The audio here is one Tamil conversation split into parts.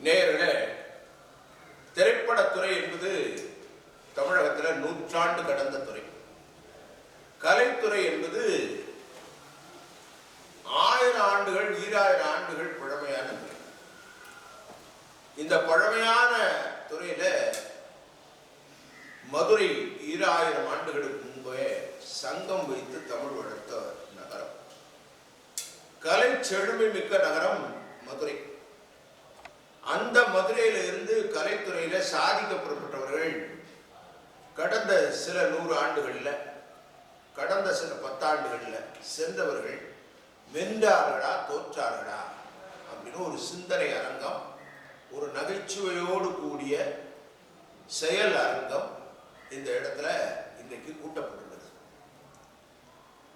நேயர்களே, திரைப்படத்துறை என்பது தமிழகத்தில் நூற்றாண்டு கடந்த துறை. கலைத்துறை என்பது 1000 ஆண்டுகள் 2000 ஆண்டுகள் பழமையான துறை. இந்த பழமையான துறையில மதுரை 2000 ஆண்டுகளுக்கு முன்பே சங்கம் வைத்து தமிழ் வளர்த்த நகரம். கலை செழுமை மிக்க நகரம் மதுரை. அந்த மதுரையில இருந்து கலைத்துறையில சாதிக்க புறப்பட்டவர்கள் கடந்த சில 100 ஆண்டுகள்ல, கடந்த சில 10 ஆண்டுகள்ல சென்றவர்கள் வென்றார்களா தோற்றார்களா அப்படின்னு ஒரு சிந்தனை அரங்கம், ஒரு நகைச்சுவையோடு கூடிய செயல் அரங்கம் இந்த இடத்துல இன்றைக்கு கூட்டப்பட்டுள்ளது.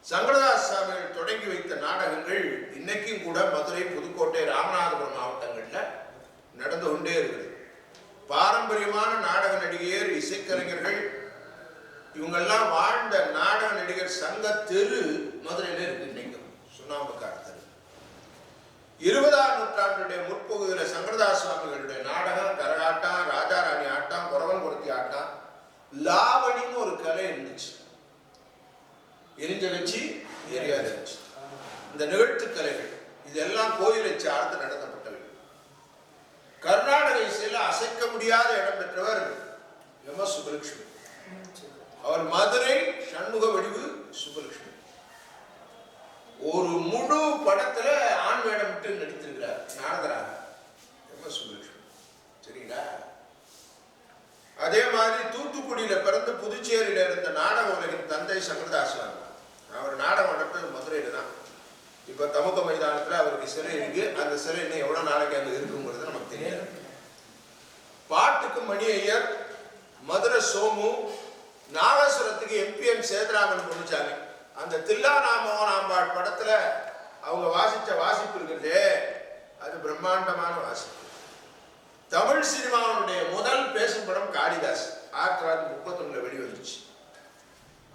சங்கரதாஸ் சுவாமிகள் தொடங்கி வைத்த நாடகங்கள் இன்னைக்கும் கூட மதுரை, புதுக்கோட்டை, ராமநாதபுரம் மாவட்டங்கள்ல நடந்து கொண்டே இருக்குது. பாரம்பரியமான நாடக நடிகர், இசைக்கலைஞர்கள் இவங்கெல்லாம் வாழ்ந்த நாடக நடிகர் சங்க தெரு மதுரையில இருக்கு. இன்னைக்கு சுண்ணாம்புக்கார் தெரு. 20ஆம் நூற்றாண்டுடைய முற்பகுதியில் சங்கரதாஸ் சுவாமிகளுடைய நாடகம், கரகாட்டம், ராஜாராணி ஆட்டம், குறவன் குரத்தி ஆட்டம், லாவணின்னு ஒரு கலை இருந்துச்சு. எரிஞ்ச வச்சு எரியாத வச்சு இந்த நிகழ்த்து கலைகள் இதெல்லாம் கோயிலை சார்ந்து நடத்தப்பட்டவை. கர்நாடக இசையில அசைக்க முடியாத இடம் பெற்றவர் எம்.எஸ். சுப்புலட்சுமி. அவர் மதுரை சண்முக வடிவு சுப்புலட்சுமி. ஒரு முழு படத்துல ஆண் வேடம் விட்டு நடித்திருக்கிறார் நாரதராக எம்.எஸ். சுப்புலட்சுமி. சரிங்களா? அதே மாதிரி தூத்துக்குடியில பிறந்து புதுச்சேரியில இருந்த நாடக உலகின் தந்தை சங்கரதாஸ் சுவாமி. அவர் நாடகம் நடப்பது மதுரையில தான். இப்ப தமுக மைதானத்துல அவருக்கு சிலை இருக்கு. அந்த சிலை இன்னும் எவ்வளவு நாளைக்கு அங்க இருக்குங்கிறது நமக்கு தெரியாது. பாட்டுக்கு மணி ஐயர், மதுரை சோமு, நாகேஸ்வரத்துக்கு எம்பிஎன் சேதுராமன் பொண்ணுச்சாமி. அந்த தில்லானாமோனாம்பாள் படத்துல அவங்க வாசிச்ச வாசிப்பு இருக்கிறதே, அது பிரம்மாண்டமான வாசிப்பு. தமிழ் சினிமாவுடைய முதல் பேசும் படம் காளிதாஸ் 1931 வெளிவந்துச்சு.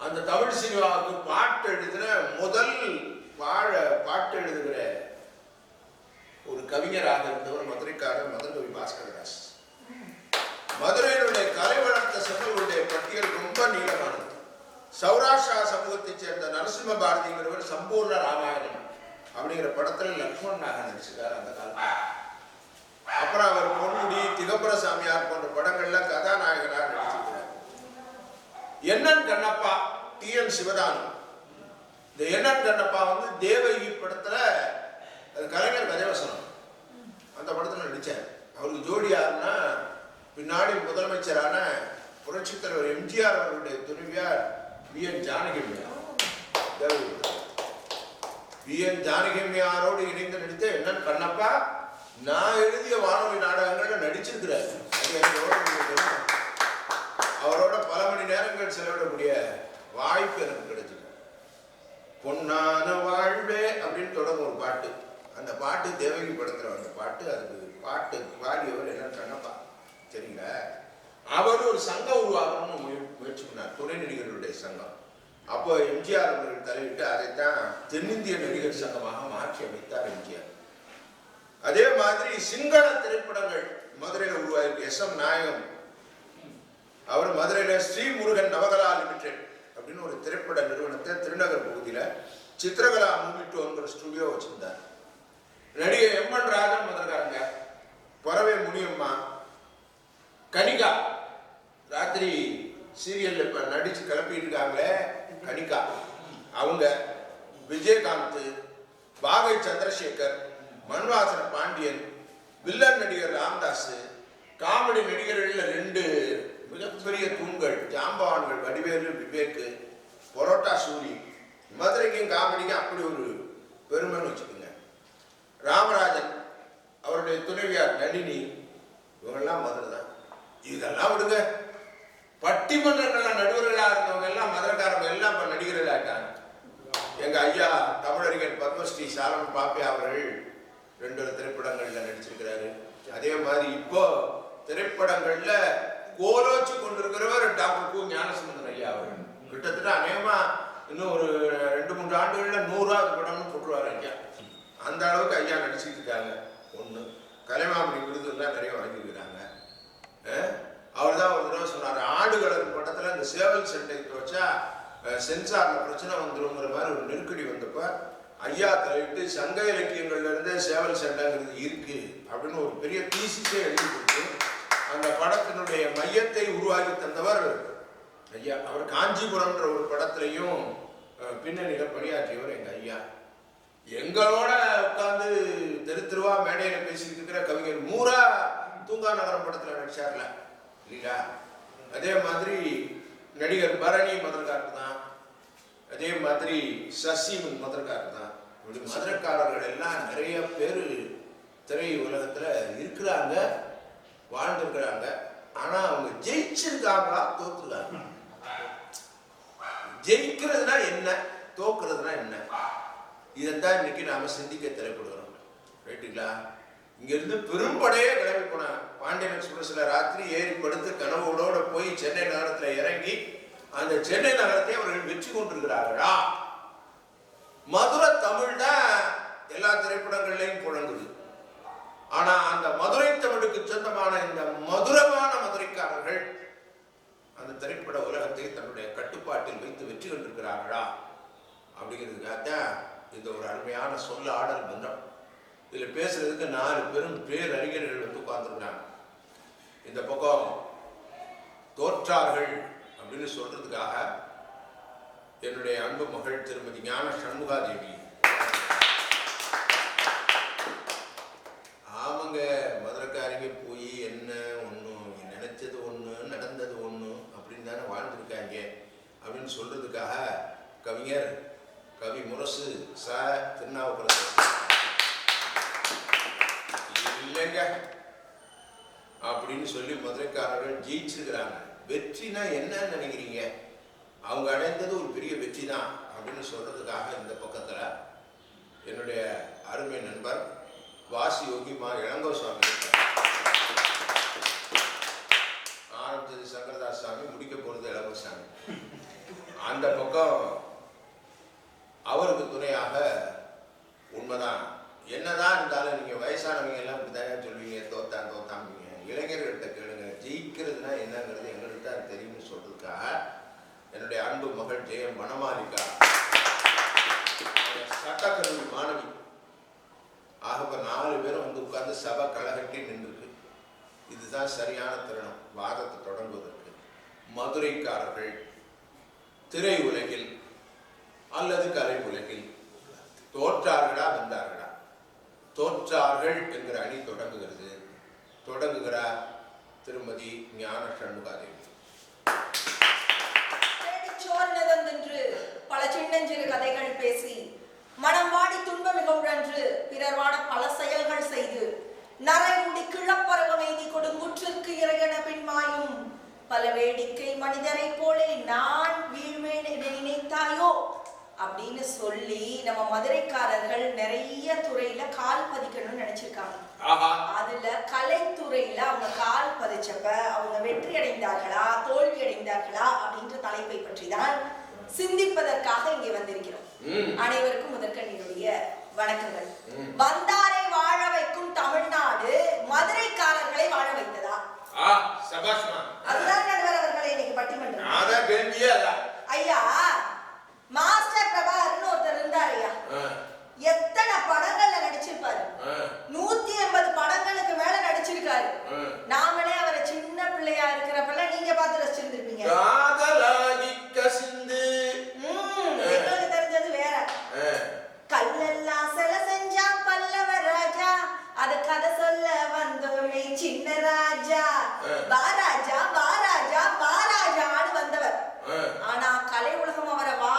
அந்த தமிழ் சினிமாவுக்கு பாட்டு எழுதின முதல் பாட்டு எழுதுகிற ஒரு கவிஞராக இருந்தவர் மதுரைக்காரர் மதன்கவி பாஸ்கரதாஸ். மதுரையினுடைய கலை வளர்த்த சமூகங்களுடைய பட்டியல் ரொம்ப நீளமானது. சௌராஷ்டிரா சமூகத்தைச் சேர்ந்த நரசிம்ம பாரதிங்கிறவர் சம்பூர்ண ராமாயணம் அப்படிங்கிற படத்துல லக்ஷ்மணனாக நடிச்சிருக்கார் அந்த காலத்தில். அப்புறம் அவர் பொன்முடி, திகம்பர சாமியார் போன்ற படங்கள்ல கதாநாயகனாக நடிச்சிருக்கிறார். N N Kannappa, T N. சிவதானம். இந்த என்என் கண்ணப்பா வந்து தேவகி படத்துல கலைஞர் கதைவசனம் அந்த படத்துல நடிச்சார். அவருக்கு ஜோடி யாருன்னா பின்னாடி முதலமைச்சரான புரட்சித் தலைவர் எம்ஜிஆர் அவருடைய துணைவியார் வி.என். ஜானகியம்மையார். வி.என். ஜானகியம்மையாரோடு இணைந்து நடித்த என்என் கண்ணப்பா நான் எழுதிய வானொலி நாடகங்கள்ல நடிச்சிருக்கிறார். அவரோட பல மணி நேரங்கள் செலவிடக்கூடிய வாய்ப்பு எனக்கு கிடைச்சிருக்கு. பொன்னான வாழ்வே அப்படின்னு தொடங்கும் ஒரு பாட்டு. அந்த பாட்டு தேவகி படத்துல வந்த பாட்டு. அதுக்கு பாட்டு பாடியவர் என்ன கண்ணப்பா. சரிங்களா? அவர் ஒரு சங்கம் உருவாக்கணும்னு முயற்சி பண்ணார், துணை நடிகர்களுடைய சங்கம். அப்போ எம்ஜிஆர் அவர்கள் தலையிட்டு அதைத்தான் தென்னிந்திய நடிகர் சங்கமாக மாற்றி அமைத்தார் எம்ஜிஆர். அதே மாதிரி சிங்கள திரைப்படங்கள் மதுரையில் உருவாயிருக்கு. எஸ்.எம். நாயகம் அவர் மதுரையில ஸ்ரீமுருகன் நவகலா லிமிடெட் அப்படின்னு ஒரு திரைப்பட நிறுவனத்தை திருநகர் பகுதியில சித்திரகலா மூவிட்டோங்கிற ஸ்டுடியோ வச்சிருந்தார். நடிகை எம்.என். ராஜன் மதுரைக்காரங்க, பறவை முனியம்மா, கனிகா, ராத்திரி சீரியல்ல இப்ப நடிச்சு கிளப்பிட்டு இருக்காங்களே கனிகா, அவங்க, விஜயகாந்த், பாகை சந்திரசேகர், மண்வாசன பாண்டியன், வில்லன் நடிகர் ராம்தாஸ், காமெடி நடிகர்கள் 2 மிகப்பெரிய தூண்கள், ஜாம்பவான்கள் வடிவேலு, விவேக்கு, பரோட்டா சூரி. மதுரைக்கும் காமெடிக்கும் அப்படி ஒரு பெருமைன்னு வச்சுக்கோங்க. ராமராஜன், அவருடைய துணைவியார் நளினி, இவங்கெல்லாம் மதுரை தான். இதெல்லாம் விடுங்க, பட்டிமன்றங்கள்லாம் நடுவர்களா இருந்தவங்க எல்லாம் மதுரைக்காரங்க எல்லாம் இப்ப நடிகர்கள் ஆயிட்டாங்க. எங்க ஐயா தமிழறிஞர் பத்மஸ்ரீ சாலமன் பாப்பியா அவர்கள் 2 திரைப்படங்கள்ல நடிச்சிருக்கிறாரு. அதே மாதிரி இப்போ திரைப்படங்கள்ல கோலோச்சு கொண்டிருக்கிறவர் டாக்டர் கு. ஞானசம்பந்தன் ஐயா அவர்கள். கிட்டத்தட்ட அநேகமா இன்னும் ஒரு 2-3 ஆண்டுகள்ல 100வது படம்னு போட்டுருவாரு ஐயா. அந்த அளவுக்கு ஐயா நடிச்சுட்டு இருக்காங்க. ஒண்ணு கலைமாமணி விருதுலாம் நிறைய சென்சார்ல பிரச்சனை வந்துருங்கிற மாதிரி ஒரு நெருக்கடி வந்தப்ப ஐயா தலையிட்டு சங்க இலக்கியங்கள்ல இருந்தே சேவல் சண்டைங்கிறது இருக்கு அப்படின்னு ஒரு பெரிய தீசிஸே எழுதி கொடுத்து அந்த படத்தினுடைய மையத்தை உருவாக்கி தந்தவர் ஐயா. அவர் காஞ்சிபுரம்ன்ற ஒரு படத்திலையும் பின்னணியில பணியாற்றியவர் எங்க ஐயா. எங்களோட உட்கார்ந்து தெருவா மேடையில பேசிட்டு இருக்கிற கவிஞர் மூரா தூங்கா நகரம் படத்துல நடிச்சார்ல இல்லையா? அதே மாதிரி நடிகர் பரணி மதுரக்காரர் தான். அதே மாதிரி சசி மதுரக்காரர் தான். இப்படி மதுரக்காரர்கள் எல்லாம் நிறைய பேர் திரை உலகத்துல இருக்கிறாங்க, வாழ்ந்துருக்கிறாங்க. ஆனா அவங்க ஜெயிச்சிருக்காங்களா தோத்துருக்காங்க? ஜெயிக்கிறதுனா என்ன, தோக்குறதுனா என்ன, இதைத்தான் இன்னைக்கு நாம சிந்திக்க தலைப்படுகிறோம். ரைட்டுங்களா? இங்க இருந்து பெரும்படையே கிளம்பி போனாங்க. பாண்டியன் எக்ஸ்பிரஸ்ல ராத்திரி ஏறி படுத்து கனவோட போய் சென்னை நகரத்துல இறங்கி அந்த சென்னை நகரத்தை அவர்கள் வெற்றி கொண்டிருக்கிறார்களா? மதுரை தமிழ் தான் எல்லா திரைப்படங்கள்லையும் புழங்குது. ஆனா அந்த மதுரை தமிழுக்கு சொந்தமான இந்த மதுரமான மதுரைக்காரர்கள் அந்த திரைப்பட உலகத்தை தன்னுடைய கட்டுப்பாட்டில் வைத்து வெற்றி கொண்டிருக்கிறார்களா அப்படிங்கிறதுக்காகத்தான் இந்த ஒரு அருமையான சொல்ல ஆடல் மன்றம். இதுல பேசுறதுக்கு 4 பெரும் பேரறிஞர்கள் வந்து உட்கார்ந்துருக்காங்க. இந்த பக்கம் தோற்றார்கள் அப்படின்னு சொல்றதுக்காக என்னுடைய அன்பு மகள் திருமதி ஞான சண்முகாதேவி. ஆமாங்க, மதுரைக்காரிங்க போய் என்ன ஒன்றும் நினைச்சது ஒன்று நடந்தது ஒன்று அப்படின்னு தானே வாழ்ந்துருக்காங்க அப்படின்னு சொல்றதுக்காக கவிஞர் கவி முரசு ச திருநாவுக்கரசு இல்லைங்க அப்படின்னு சொல்லி மதுரைக்காரர்கள் ஜெயிச்சிருக்கிறாங்க. வெற்றினா என்னன்னு நினைக்கிறீங்க? அவங்க அடைந்தது ஒரு பெரிய வெற்றி தான் அப்படின்னு சொல்றதுக்காக இந்த பக்கத்துல என்னுடைய அருமை நண்பர் வாசி யோகி மா இளங்கோசாமி ஆரம்பிச்சது சங்கரதாஸ் சாமி, முடிக்க போறது இளங்கோசாமி. அந்த பக்கம் அவருக்கு துணையாக உண்மைதான் என்னதான் இருந்தாலும் நீங்க வயசானவங்க எல்லாம் இப்படிதான் சொல்லுவீங்க, தோத்தாம்பீங்க. இளைஞர்கள்ட்ட கேளுங்க, ஜெயிக்கிறதுனா என்னங்கிறது எங்களுக்கு தான் தெரியும்னு சொல்றதுக்காக என்னுடைய அன்பு மகள் ஜெயம் வனமாலிகா சட்டக்கல்லூரி மாணவி ஆக 4 பேரும் வந்து உட்கார்ந்து சபை களைகட்டி நின்றுருக்கு. இதுதான் சரியான தருணம் வாதத்தை தொடங்குவதற்கு. மதுரைக்காரர்கள் திரை உலகில் அல்லது கலை உலகில் தோற்றார்களா வென்றார்களா? தோற்றார்கள் என்கிற அணி தொடங்குகிறது. தொடங்குகிறார் திருமதி ஞான சண்முகாதேவி. பல சின்னஞ்சிறு கதைகள் பேசி மனம் வாடி துன்ப மிக உழன்று பிறர் வாட பல செயல்கள் செய்து நரைமுடி கிளப்பரவம் எய்தி கொடுங்குற்றிற்கு இறையன பின்மாயும் பல வேடிக்கை மனிதரை போலே நான் வீழ்வேன் என நினைத்தாயோ அப்படின்னு சொல்லி நம்ம மதுரைக்காரர்கள் நிறைய துறையில கால் பதிக்கணும்னு நினைச்சிருக்காங்க. அதுல கலைத்துறையில அவங்க கால் பதிச்சப்ப அவங்க வெற்றி அடைந்தார்களா தோல்வி அடைந்தார்களா அப்படின்ற தலைப்பை பற்றி தான் சிந்திப்பதற்காக இங்கே வந்திருக்கிறோம். அனைவருக்கும் முதற்கண் என்னுடைய வணக்கங்கள். வந்தாரை வாழ வைக்கும் தமிழ்நாடு மதுரைக்காரர்களை வாழ வைத்ததா? அதுதான் நடுவர் அவர்களை இன்னைக்கு பட்டிமன்றம். ஐயா மாஸ்டர் பிரபாகர்னு ஒருத்தர் இருந்தார் ஐயா. எத்தனை படங்கள்ல நடிச்சிருப்பாரு? 180 படங்களுக்கு மேல நடிச்சிருக்காரு. நாமளே அவரை சின்ன பிள்ளையா இருக்கிறப்பெல்லாம் நீங்க பார்த்து ரசிச்சிருந்திருப்பீங்க. எங்களுக்கு தெரிஞ்சது வேற. கல்லெல்லாம் சிலை செஞ்சா பல்லவ ராஜா, அது கதை சொல்ல வந்தோமே சின்ன ராஜா, பாராஜா பாராஜா பாராஜான்னு வந்தவர். ஆனா கலை உலகம் அவரை வா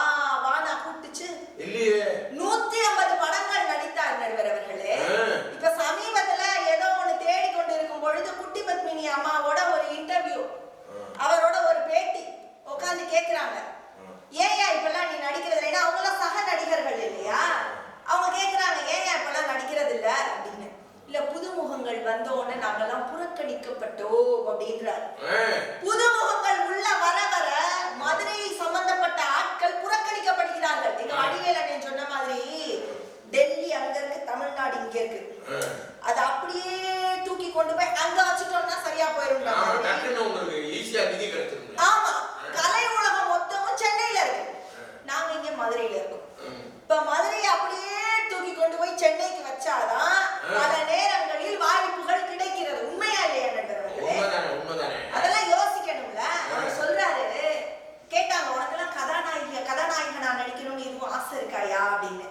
வானா கூப்பிட்டுச்சு இல்லையே. 150 படங்கள் நடித்தார் நடுவர் அவர்களே. இப்ப சமீபத்துல ஏதோ ஒண்ணு தேடிக்கொண்டு இருக்கும் பொழுது குட்டி பத்மினி அம்மாவோட ஒரு இன்டர்வியூ, அவரோட ஒரு பேட்டி உட்காந்து கேக்குறாங்க, ஏயா இப்பெல்லாம் நீ நடிக்கிறது இல்லை? அவங்களாம் சக நடிகர்கள் இல்லையா? அவங்க கேக்குறாங்க, ஏயா இப்பெல்லாம் நடிக்கிறது இல்ல அப்படின்னு. இல்ல புதுமுகங்கள் வந்தோன்னு நாங்கெல்லாம் புறக்கணிக்கப்பட்டோம் அப்படின்றார். புதுமுகங்கள் உள்ள வர வர மதுரையை சம்பந்தப்பட்ட ஆட்கள் புறக்கணிக்கப்படுகிறார்கள். எங்க வடிவேல் அண்ணன் சொன்ன மாதிரி டெல்லி அங்க இருக்கு, தமிழ்நாடு இங்க இருக்கு. அது அப்படியே தூக்கி கொண்டு போய் அங்க வச்சுட்டோம்னா சரியா போயிடும். ஆமா, கலை உலகம் மொத்தமும் சென்னையில இருக்கு. மதுரையில இருக்கும். இப்ப மதுரையை அப்படியே தூக்கி கொண்டு போய் சென்னைக்கு வச்சாதான் பல நேரங்களில் வாய்ப்புகள் கிடைக்கிறது. உண்மையா இல்லையா நண்பர்களே? அதெல்லாம் யோசிக்கணும்ல. அவர் சொல்றாரு, கேட்டாங்க உனக்கெல்லாம் கதாநாயகனா நடிக்கணும்னு எதுவும் ஆசை இருக்காயா அப்படின்னு.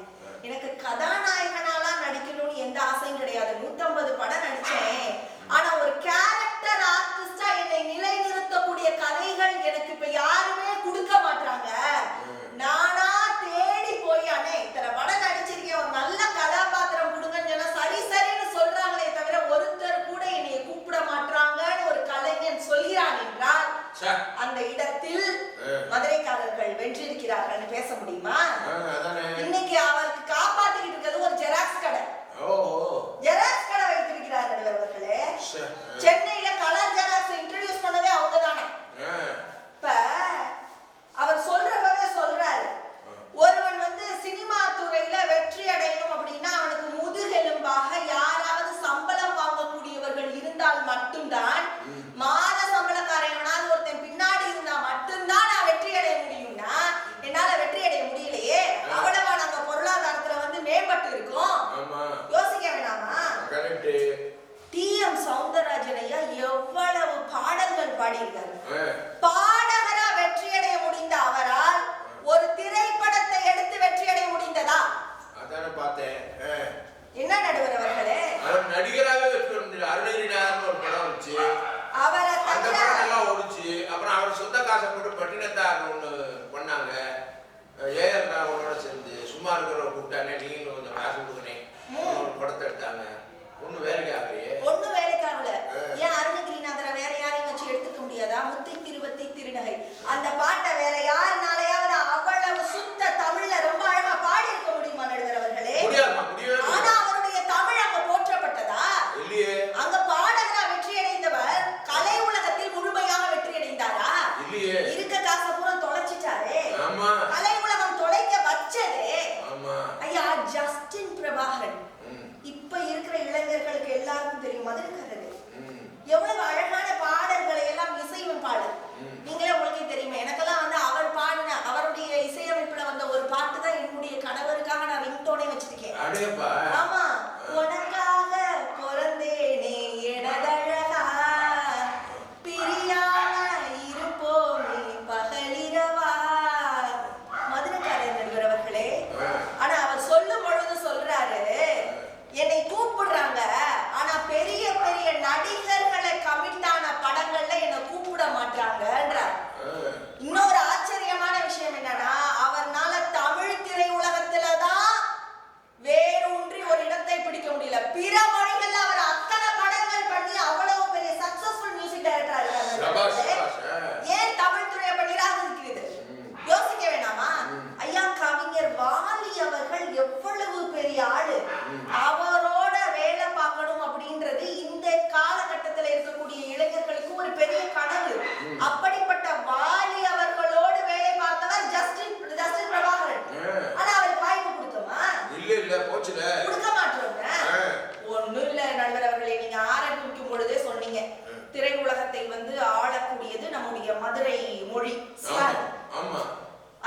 எனக்கு கதாநாயகனாலாம் நடிக்கணும்னு எந்த ஆசையும் கிடையாது. 150 படம் நடிச்சேன். ஆனா ஒரு கேரக்டர் ஆர்டிஸ்டா என்னை நிலைநிறுத்தக்கூடிய கதைகள் எனக்கு இப்ப யாருமே கொடுக்க மாட்டாங்க. நானா தேடி போய் அண்ணே இத்தனை படம் நடிச்சிருக்கேன், ஒரு நல்ல கதாபாத்திரம் கொடுங்கன்னு சொன்னா சரி சரின்னு சொல்றாங்களே தவிர ஒருத்தர் கூட என்னைய கூப்பிட மாட்டாங்கன்னு ஒரு கலைஞன் சொல்கிறான் என்றால் அந்த இடத்தில் மதுரைக்காரர்கள் வென்றிருக்கிறார்கள் பேச முடியுமா? இன்னைக்கு அவருக்கு காப்பாத்திக்கிட்டு இருக்கிறது ஒரு ஜெராக்ஸ் கடை. ஜெராக்ஸ் கடை வைத்திருக்கிறார்கள் அவர்களே. சென்னையில கலர் ஜெராக்ஸ் இன்ட்ரோடியூஸ் பண்ணதே அவங்க தானே. இப்ப அவர் சொல்றவரே சொல்றாரு, ஒருவன் வந்து சினிமா துறையில வெற்றி அடையணும் அப்படின்னா அவனுக்கு முதுகெலும்பாக யாராவது சம்பளம் வாங்கக்கூடியவர்கள் இருந்தால் மட்டும்தான், மாத சம்பளக்காரனாவது ஒருத்தன் பின்னாடி இருந்தா மட்டும்தான் நான் வெற்றி அடைய முடியும்னா என்னால வெற்றி அடைய முடியலையே. அவ்வளவா நாங்க பொருளாதாரத்துல வந்து மேம்பட்டு இருக்கோம். யோசிக்க வேணாமா? டி.எம். சௌந்தரராஜன் ஐயா எவ்வளவு பாடல்கள் பாடியிருக்காரு. பாடகரா வெற்றி அடைய முடிந்த அவரால் ஒரு திரைப்படத்தை எடுத்து வெற்றி அடைய முடிந்ததா? அதான பார்த்தேன். என்ன நடுவர் அவர்களே, அவர் நடிகராகவே வெற்றி பெற முடியல. அருணகிரிநாதர்னு ஒரு படம் வந்துச்சு, அவரை அந்த படம் நல்லா ஓடிச்சு. அப்புறம் அவர் சொந்த காசை போட்டு பட்டினத்தார் ஒண்ணு பண்ணாங்க. ஏஆர் ராகவனோட சேர்ந்து சும்மா இருக்கிறவரை கூப்பிட்டானே, நீங்களும் கொஞ்சம் காசு கொடுக்கணே ஒரு படத்தை எடுத்தாங்க. ஒன்னும் வேலைக்கு ஆகலையே. ஒன்னும் வேலைக்கு ஆகல. ஏன் அருணகிரிநாதரை வேற யாரையும் வச்சு எடுத்துக்க முடியாதா? முத்தை திருவத்தை திருநகை அந்த பாட்டை வேற யாருனாலையாவது அவ்வளவு சுத்த தமிழ்ல ரொம்ப அழகா பாடி இருக்க முடியுமா நடுவர் அவர்களே? ஆனா அவருடைய தமிழ் அங்க போற்றப்பட்டதா? இல்லையே. அங்க பாடகரா வெற்றி அடைந்தவர் கலை உலகத்தில் முழுமையாக வெற்றி அடைந்தாரா? இல்லையே. இருக்க காசை பூரா தொலைச்சிட்டாரே. ஆமா. கலை உலகம் தொலைக்க வச்சதே. ஆமா. ஐயா ஜஸ்டின் பிரபாகரன். இப்ப இருக்கிற இளைஞர்களுக்கு எல்லாருக்கும் தெரியும் மதுரைக்காரரு எவ்வளவு அழகான பாடல்களை எல்லாம் இசையமைப்பாளர். நீங்களே உங்களுக்கே தெரியுமா, எனக்கெல்லாம் வந்து அவர் பாடின அவருடைய இசையமைப்புல வந்த ஒரு பாட்டு தான் என்னுடைய கணவருக்காக நான் ரிங்டோனே வச்சிருக்கேன். ஆமா, உனக்காக பிறந்தேனே எனதழகா பிரியாம இருப்போமே பகலிரவா. மதுரைக்காரர் நடுவர் அவர்களே. ஆனா அவர் சொல்லும் பொழுது சொல்றாரு, என்னை கூப்பிடுறாங்க ஆனா பெரிய பெரிய நடிகர்களை கமிட்டான படங்கள்ல என்ன கூப்பிட மாட்டாங்கன்றார். இன்னொரு ஆச்சரியமான விஷயம் என்னன்னா, அவர்னால தமிழ் திரை உலகத்துலதான் வேரூன்றி ஒரு இடத்தை பிடிக்க முடியல. பிற மொழிகள்ல அவர் அத்தனை படங்கள் பண்ணி அவ்வளவு பெரிய சக்சஸ்ஃபுல் மியூசிக் டைரக்டரா இருக்காரு. ஏன் தமிழ் துறையை நிராகரிக்கிறது? யோசிக்க வேணாமா? ஐயா கவிஞர் வாலி அவர்கள் எவ்வளவு பெரிய ஆளு. அவரோட வேலை பார்க்கணும் அப்படின்றது இந்த காலகட்டத்தில் இருக்கக்கூடிய இளைஞர்களுக்கு ஒரு பெரிய கனவு. அப்படிப்பட்ட வாலி அவர்களோடு வேலை பார்த்தவர் ஜஸ்டின் பிரபாகரன். ஆனா அவருக்கு வாய்ப்பு கொடுத்தோமா? இல்ல போச்சுல. கொடுக்க மாட்டோங்க. ஒண்ணும் இல்ல நண்பர் அவர்களே, நீங்க ஆரம்பிக்கும் பொழுதே சொன்னீங்க திரை உலகத்தை வந்து ஆளக்கூடியது நம்முடைய மதுரை மொழி. ஆமா.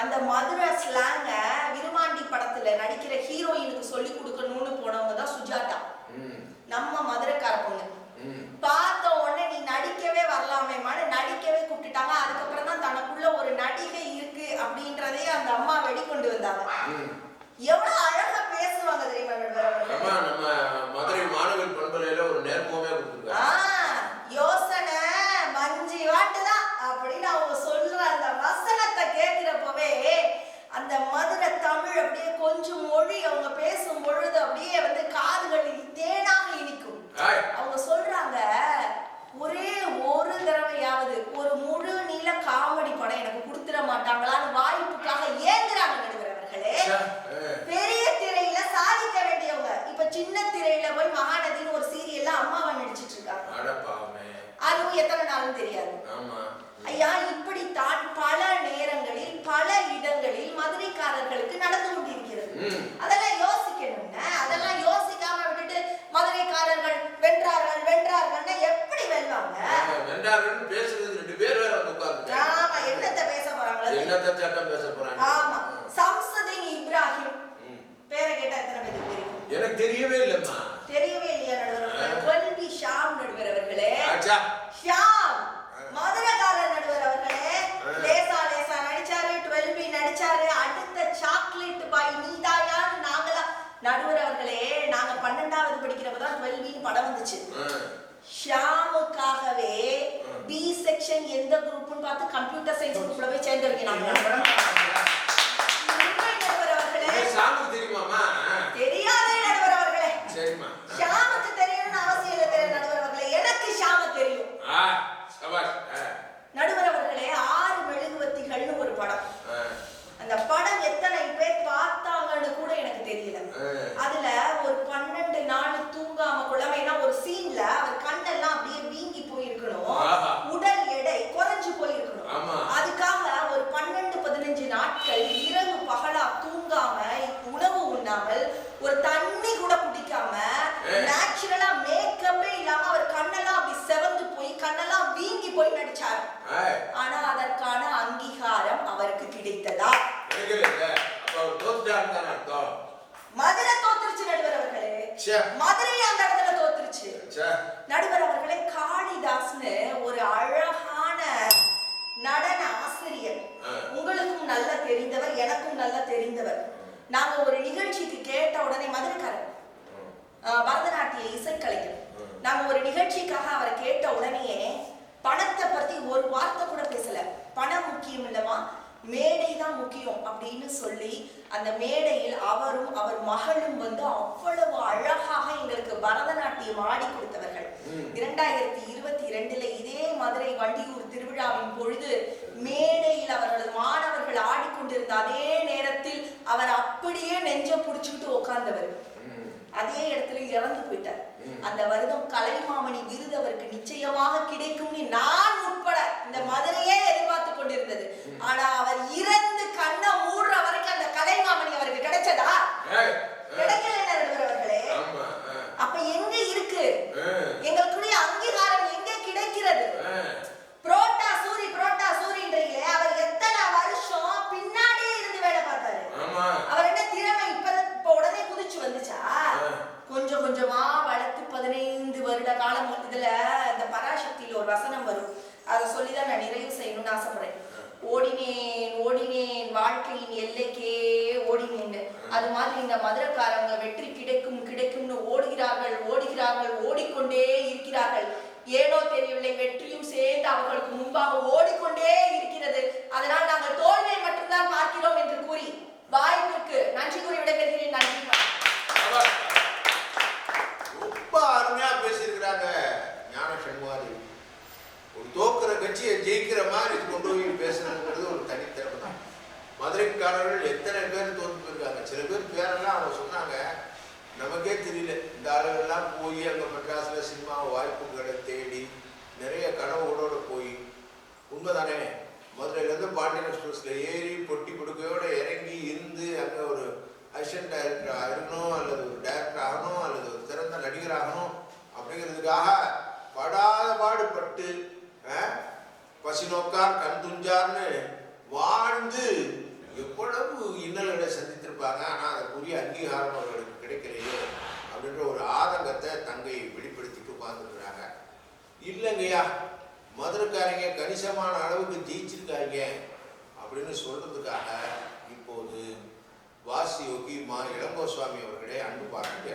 அந்த மதுரை ஸ்லாங்க விருமாண்டி படத்துல நடிக்கிற ஹீரோயினுக்கு சொல்லி கொடுக்கணும்னு போனவங்க தான் சுஜாதா. நம்ம மதுரைக்கார பொண்ணு. பார்த்த உடனே நீ நடிக்கவே வரலாமேமான்னு நடிக்கவே கூப்பிட்டுட்டாங்க. அதுக்கப்புறம் தான் தனக்குள்ள ஒரு நடிகை இருக்கு அப்படின்றதே அந்த அம்மா வெளிக்கொண்டு வந்தாங்க. எவ்வளவு அழகா பேசுவாங்க தெரியுமா? நம்ம மதுரை மாணவர் பண்பலையில ஒரு நேர்முகமே கொடுத்துருக்காங்க. யோசனை மஞ்சி வாட்டுதான் அப்படின்னு அவங்க சொல்ற அந்த வசனத்தை கேட்கிறப்பவே அந்த மதுரை தமிழ் அப்படியே கொஞ்சம் மொழி அவங்க பேசும் பொழுது அப்படியே வந்து காதுகளில் தேனாக இனிக்கும். அவங்க சொல்றாங்க, ஒரே ஒரு தடவையாவது ஒரு முழு நீள காமெடி படம் எனக்கு கொடுத்துட மாட்டாங்களான்னு வாய்ப்புக்காக ஏங்குறாங்க நடுவர் அவர்களே. பெரிய திரையில சாதிக்க வேண்டியவங்க இப்ப சின்ன திரையில போய் மகாநதின்னு ஒரு சீரியல்ல அம்மாவா நடிச்சிட்டு இருக்காங்க. அதுவும் எத்தனை நாளும் தெரியாது. ஐயா இப்படித்தான் பல நேரங்களில் பல இடங்களில் மதுரைக்காரர்களுக்கு நடந்து கொண்டிருக்கிறது. அதெல்லாம் யோசிக்கணும்னா, அதெல்லாம் யோசிக்காம விட்டுட்டு மதுரைக்காரர்கள் வென்றார்கள் வென்றார்கள்னா எப்படி வெல்வாங்க? வென்றார்கள் பேசுறது ரெண்டு பேர் வேற உட்கார்ந்து. ஆமா, என்னத்த பேச போறாங்க? என்னத்த சட்டம் பேச போறாங்க? ஆமா, சம்சத ஷியாம் மதுரகார நடுவர் அவர்களே, லேசா லேசா நடிச்சாரு, 12B நடிச்சாரு, அடுத்த சாக்லேட் பாய் நீதாயான்னு நாங்களா நடுவர் அவர்களே, நாங்க 12வது படிக்கிறப்பதான் 12Bன்னு படம் வந்துச்சு. ஷியாமுக்காகவே பி செக்ஷன் எந்த குரூப்னு பார்த்து கம்ப்யூட்டர் சயின்ஸ் குரூப்ல போய் சேர்ந்தவங்க நாங்க. தெரியாதே நடுவர் அவர்களே. ஷியாமுக்கு தெரியணும்னு அவசியம் இல்லை நடுவர் அவர்களே, எனக்கு ஷியாம தெரியும். நடுவர் அவர்களே, 6 மெழுகுவத்திகள்னு ஒரு படம். அந்த படம் எத்தனை பேர் பார்த்தாங்கன்னு கூட எனக்கு தெரியல. அதுல ஒரு 12 நாள் தூங்காம குழமைனா ஒரு சீன்ல அவர் கண்ணெல்லாம் அப்படியே வீங்கி போயிருக்கணும், உடல் எடை குறைஞ்சு போயிருக்கணும். அதுக்காக ஒரு 12-15 நாட்கள் இரவு பகலா தூங்காம, உணவு உண்ணாமல், ஒரு தண்ணி கூட குடிக்காம, நேச்சுரலா மேக்கப்பே இல்லாம அவர் கண்ணெல்லாம் அப்படி செவந்து போய் கண்ணெல்லாம் வீங்கி போய் நடிச்சார். ஆனா அதற்கான அங்கீகாரம் அவருக்கு கிடைத்ததா? மதுரை தோத்துருச்சு நடுவர் அவர்களே, மதுரை அந்த இடத்துல தோத்துருச்சு நடுவர் அவர்களே. காளிதாஸ்னு ஒரு அழகான நடன ஆசிரியர், உங்களுக்கும் நல்லா தெரிந்தவர், எனக்கும் நல்லா தெரிந்தவர். நாங்க ஒரு நிகழ்ச்சிக்கு கேட்ட உடனே, மதுரைக்காரர், பரதநாட்டிய இசைக்கலைஞர், நாங்க ஒரு நிகழ்ச்சிக்காக அவரை கேட்ட உடனே பணத்தை பத்தி ஒரு வார்த்தை கூட பேசல. பணம் முக்கியம் இல்லவா, மேடை தான் முக்கியம் அப்படின்னு சொல்லி அந்த மேடையில் அவரும் அவர் மகளும் வந்து அவ்வளவு அழகாக எங்களுக்கு பரதநாட்டியம் ஆடி கொடுத்தவர்கள். 2022 இதே மதுரை வண்டியூர் திருவிழாவின் பொழுது மேடையில் அவர்களது மாணவர்கள் ஆடிக்கொண்டிருந்த அதே நேரத்தில் அவர் அப்படியே நெஞ்ச புடிச்சுக்கிட்டு உட்கார்ந்தவர். அதே இடத்துல இறந்து போயிட்டார். அந்த வருடம் கலைமாமணி விருது அவருக்கு நிச்சயமாக கிடைக்கும்னு நான் உட்பட இந்த மதுரையே எதிர்பார்த்து கொண்டிருந்தது. ஆனா அவர் இறந்து கண்ணை மூடுற வரைக்கும் அந்த கலைமாமணி அவருக்கு கிடைச்சதா? கிடைக்கல அவர்களே. அப்ப எங்க இருக்கு எங்களுக்குரிய அங்கீகாரம்? எங்க கிடைக்கிறது? புரோட்டா சூரின்றீங்களே, அவர் எத்தனை வருஷம் பின்னாடியே இருந்து வேலை பார்த்தாரு. அவர் என்ன திறமை இப்ப உடனே குதிச்சு வந்துச்சா? கொஞ்சம் கொஞ்சமா வளர்த்து 15 வருட காலம். இதுல இந்த பராசக்தியில ஒரு வசனம் வரும், அதை சொல்லிதான் நான் நிறைவு செய்யணும்னு ஆசைப்படுறேன். ஓடினேன் ஓடினேன் வாழ்க்கையின் எல்லைக்கே ஓடினேன்னு. அது மாதிரி இந்த மதுரைக்காரங்க வெற்றி கிடைக்கும் கிடைக்கும்னு ஓடுகிறார்கள் ஓடுகிறார்கள் ஓடிக்கொண்டே இருக்கிறார்கள். ஏனோ தெரியவில்லை, வெற்றியும் சேர்ந்து அவர்களுக்கு முன்பாக ஓடிக்கொண்டே இருக்கிறது. அதனால் நாங்கள் தோல்வியை மட்டும்தான் பார்க்கிறோம் என்று கூறி வாய்ப்புக்கு நன்றி கூறி விடைபெறுகிறேன். நன்றி. ரொம்ப அருமையா பேசியிருக்கிறாங்க ஞான சண்முகாதேவி. ஒரு தோக்குற கட்சியை ஜெயிக்கிற மாதிரி கொண்டு போய் பேசுறதுங்கிறது ஒரு தனித்திறமை தான். மதுரைக்காரர்கள் எத்தனை பேர் தோற்று போயிருக்காங்க. சில பேர் பேரெல்லாம் அவங்க சொன்னாங்க, நமக்கே தெரியல. இந்த ஆளுகள்லாம் போய் அங்கே மெட்ராஸில் சினிமா வாய்ப்புகளை தேடி நிறைய கனவுகளோட போய், உண்மைதானே, மதுரையிலேருந்து பாண்டியன் எக்ஸ்பிரஸில் ஏறி பொட்டி கொடுக்கையோட இறங்கி இருந்து அங்கே ஒரு அசிஸ்டன்ட் டைரக்டர் ஆகணும், அல்லது ஒரு டைரக்டர் ஆகணும், அல்லது ஒரு சிறந்த நடிகர் ஆகணும் அப்படிங்கிறதுக்காக படாத பாடுபட்டு பசி நோக்கார் கண் துஞ்சார்னு வாழ்ந்து எவ்வளவு இன்னல்களை சந்தித்திருப்பாங்க. ஆனால் அதற்குரிய அங்கீகாரம் அவர்களுக்கு கிடைக்கலையே அப்படின்ற ஒரு ஆதங்கத்தை தங்கை வெளிப்படுத்திட்டு உட்கார்ந்துருக்குறாங்க. இல்லைங்கய்யா, மதுரைக்காரங்க கணிசமான அளவுக்கு ஜெயிச்சிருக்காங்க அப்படின்னு சொல்றதுக்காக இப்போது வாசி யோகி மா இளங்கோசுவாமி அவர்களே அன்பு பாராட்டு.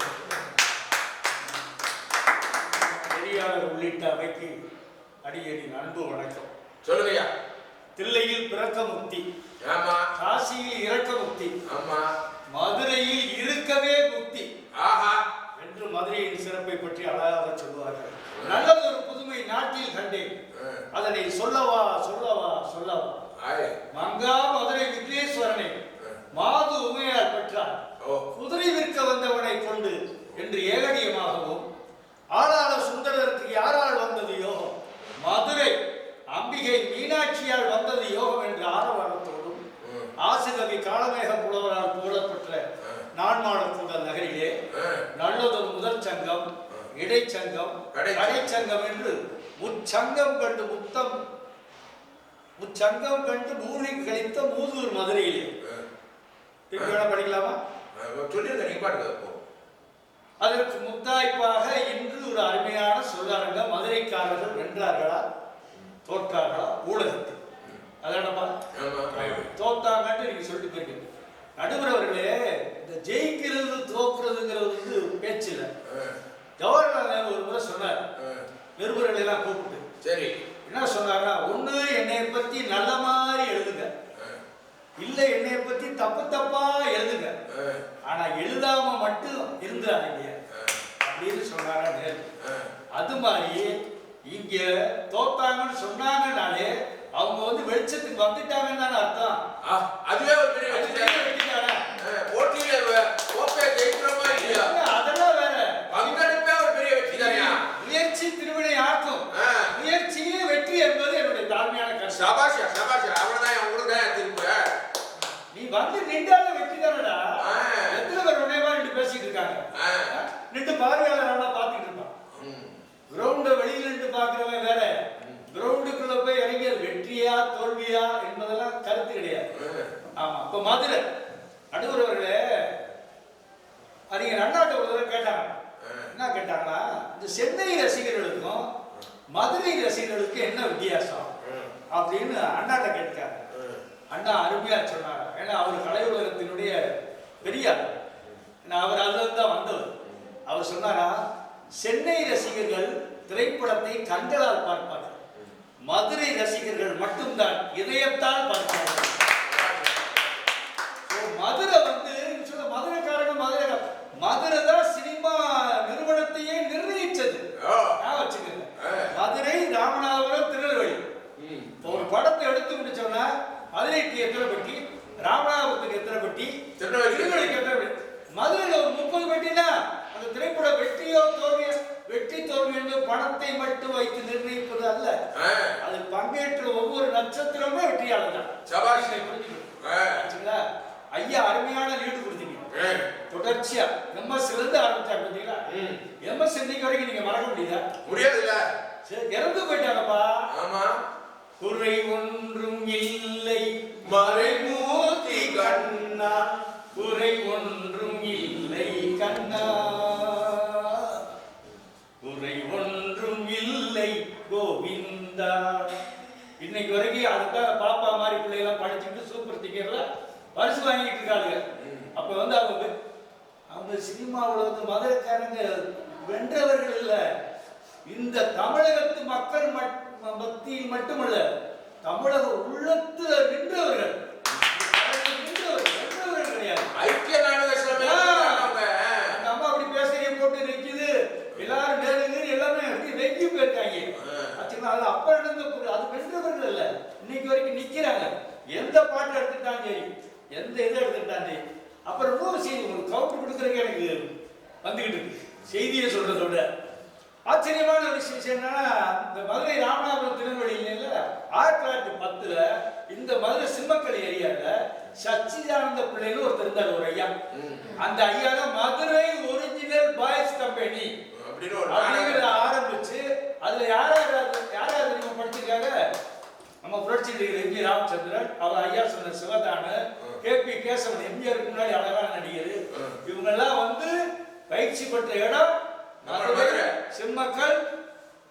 பெரியார் உள்ளிட்ட அவைக்கு அடியடின் அன்பு வணக்கம். சொல்லுங்கய்யா. தில்லையில் பிறக்க முக்தி, ஆமா. காசியில் இறக்க முக்தி, ஆமா. மதுரையில் இருக்கவே முக்தி. ஆஹா என்று மதுரையின் சிறப்பை பற்றி அழகாக சொல்வார்கள். நல்லதொரு புதுமை நாட்டில் கண்டேன், அதனை சொல்லவா சொல்லவா சொல்லவா. மங்கா மதுரை விக்னேஸ்வரனை மாது உமையால் பெற்றார். குதிரை விற்க வந்தவனை கொண்டு என்று ஏகடியமாகவும், ஆளாள சுந்தரருக்கு யாரால் வந்தது யோகம், மதுரை அம்பிகை மீனாட்சியால் வந்தது யோகம் என்ற ஆரவாரத்தோடும், ஆசுகவி காளமேக புலவரால் புகழப்பெற்ற நான்மாடக்கூடல் நகரிலே நல்லதொரு முதல் சங்கம், இடைச்சங்கம், கடைச்சங்கம் என்று முச்சங்கம் கண்டு முச்சங்கம் கண்டு மூலி கழித்த மூதூர் மதுரையிலே. படிக்கலாமா? அதற்கு முத்தாய்ப்பாக இன்று ஒரு அருமையான சொல்லரங்க மதுரைக்காரர்கள் வென்றார்களா தோற்றார்களா ஊடகத்தில் அதானப்பா தோத்தாங்கன்னு நீங்க சொல்லிட்டு போயிருக்கீங்க. நடுவர் அவர்களே, இந்த ஜெயிக்கிறது தோக்குறதுங்கிறது வந்து பேச்சு இல்லை. ஜவஹர்லால் நேரு ஒரு முறை சொன்னார், நிருபர்களை எல்லாம் கூப்பிட்டு சரி என்ன சொன்னார்னா, ஒண்ணு என்னைய பத்தி நல்ல மாதிரி எழுதுங்க, இல்ல என்னைய பத்தி தப்பு தப்பா எழுதுங்க, ஆனா எழுதாம மட்டும் இருந்தாங்க அப்படின்னு சொன்னாரா நேரு. அது மாதிரி இங்க தோத்தாங்கன்னு சொன்னாங்கனாலே அவங்க வந்து வெளிச்சத்துக்கு வந்துட்டாங்கன்னு தானே அர்த்தம். அதுவே ஒரு பெரிய வெற்றி தானே. போட்டியில கோப்பையை ஜெயிக்கிறோமா இல்லையா, அதெல்லாம் வேற. பங்கெடுப்பே ஒரு பெரிய வெற்றி தானே. முயற்சி திருவினை ஆக்கும், முயற்சியே வெற்றி என்பது என்னுடைய தாழ்மையான கருத்து. சபாஷ் சபாஷ், அவ்வளவுதான் உங்களுக்கு திரும்ப. நீ வந்து நின்றால வெற்றி தானடா. எத்தனை பேர் உடனே நின்று பேசிட்டு இருக்காங்க, நின்று பார்வையாளர் பாத்துட்டு இருப்பான். கிரவுண்ட வெளியில நின்று பாக்குறவன் வேற, கிரவுண்டுக்குள்ள போய் இறங்கிய வெற்றியா தோல்வியா என்பதெல்லாம் கருத்து கிடையாது. ஆமா, இப்ப மதுரை நடுவர் அவர்களே, அறிஞர் அண்ணாட்ட ஒரு தடவை கேட்டாங்க. என்ன கேட்டாங்கன்னா, இந்த சென்னை ரசிகர்களுக்கும் மதுரை ரசிகர்களுக்கும் என்ன வித்தியாசம் அப்படின்னு அண்ணாட்ட கேட்டாங்க. அண்ணா அருமையா சொன்னார். ஏன்னா அவர் கலை உலகத்தினுடைய பெரிய அவர் அதுல தான் வந்தவர். அவர் சொன்னாரா, சென்னை ரசிகர்கள் திரைப்படத்தை கண்களால் பார்ப்பார்கள், மதுரை ரசிகர்கள் மட்டும்தான் இதயத்தால் பார்ப்பார்கள். மதுரை வந்து சொல்ல மதுரைக்காரங்க மதுரை தான் சினிமா நிறுவனத்தையே நிர்ணயிச்சது. நான் வச்சுக்கிறேன், மதுரை, ராமநாதபுரம், திருநெல்வேலி. ஒரு படத்தை எடுத்து முடிச்சோம்னா மதுரைக்கு எத்தனை பெட்டி, ராமநாதபுரத்துக்கு எத்தனை பெட்டி, திருநெல்வேலிக்கு எத்தனை பெட்டி, மதுரையில் ஒரு 30 பெட்டினா அந்த திரைப்பட வெற்றியோ தோல்வியோ, வெற்றி தோல்வி என்று பணத்தை மட்டும் வைத்து நிர்ணயிப்பது அல்ல, அது பங்கேற்ற ஒவ்வொரு நட்சத்திரமே வெற்றியாளர் தான். ஐயா அருமையான லீடு கொடுத்தீங்க. தொடர்ச்சியா எம்எஸ்ல இருந்து ஆரம்பிச்சாங்க பாத்தீங்களா. எம்எஸ் இன்னைக்கு வரைக்கும் நீங்க மறக்க முடியாதுல்ல. சரி, இறந்து போயிட்டாங்கப்பா. ஆமா, குறை ஒன்றும் இல்லை மறைமூர்த்தி கண்ணா, குறை ஒன்றும் இல்லை கண்ணா, குறை ஒன்றும் இல்லை கோவிந்தா. இன்னைக்கு வரைக்கும் அதுக்காக பாப்பா மாதிரி பிள்ளைகளாம் படிச்சுட்டு சூப்பர் திங்கர்ல பரிசு வாங்கிட்டு இருக்காங்க. அப்ப வந்து அவங்க சினிமாவில் வந்து மதுரைக்காரங்க வென்றவர்கள் இல்ல, இந்த தமிழகத்து மக்கள் மத்தியில் மட்டுமல்ல, தமிழக உள்ளத்துல நின்றவர்கள் கிடையாது. ஐக்கிய நாடுகள் அந்த அம்மா அப்படி பேசுறீங்க போட்டு நிக்குது, எல்லாரும் நேரு எல்லாமே வெங்கி போயிருக்காங்க. அது அப்ப நடந்த அது வென்றவர்கள் இல்ல, இன்னைக்கு வரைக்கும் நிக்கிறாங்க. எந்த பாட்டு எடுத்துட்டாங்க சரி, எந்த இதை எடுத்துட்டாங்க சரி. அப்புறம் இன்னொரு செய்தி உங்களுக்கு கவுண்ட் கொடுக்குறதுக்கு எனக்கு வந்துகிட்டு இருக்கு. செய்தியை சொல்றதை விட ஆச்சரியமான ஒரு விஷயம் என்னன்னா, இந்த மதுரை ராமநாதபுரம் திருநெல்வேலியில 1910 இந்த மதுரை சிம்மக்கல் ஏரியால சச்சிதானந்த பிள்ளைன்னு ஒருத்தர் இருந்தார், ஒரு ஐயா. அந்த ஐயா தான் மதுரை ஒரிஜினல் பாய்ஸ் கம்பெனி அப்படிங்கிறத ஆரம்பிச்சு அதுல யாராவது நீங்க படிச்சிருக்காங்க, நம்ம புரட்சி எம்ஜி ராமச்சந்திரன், அவர் ஐயா சொன்ன சிவதானு, கேபி கேசவன், எம்ஜிஆருக்கு முன்னாடி அழகான நடிகர், இவங்க எல்லாம் வந்து பயிற்சி பெற்ற இடம் சிம்மக்கல்.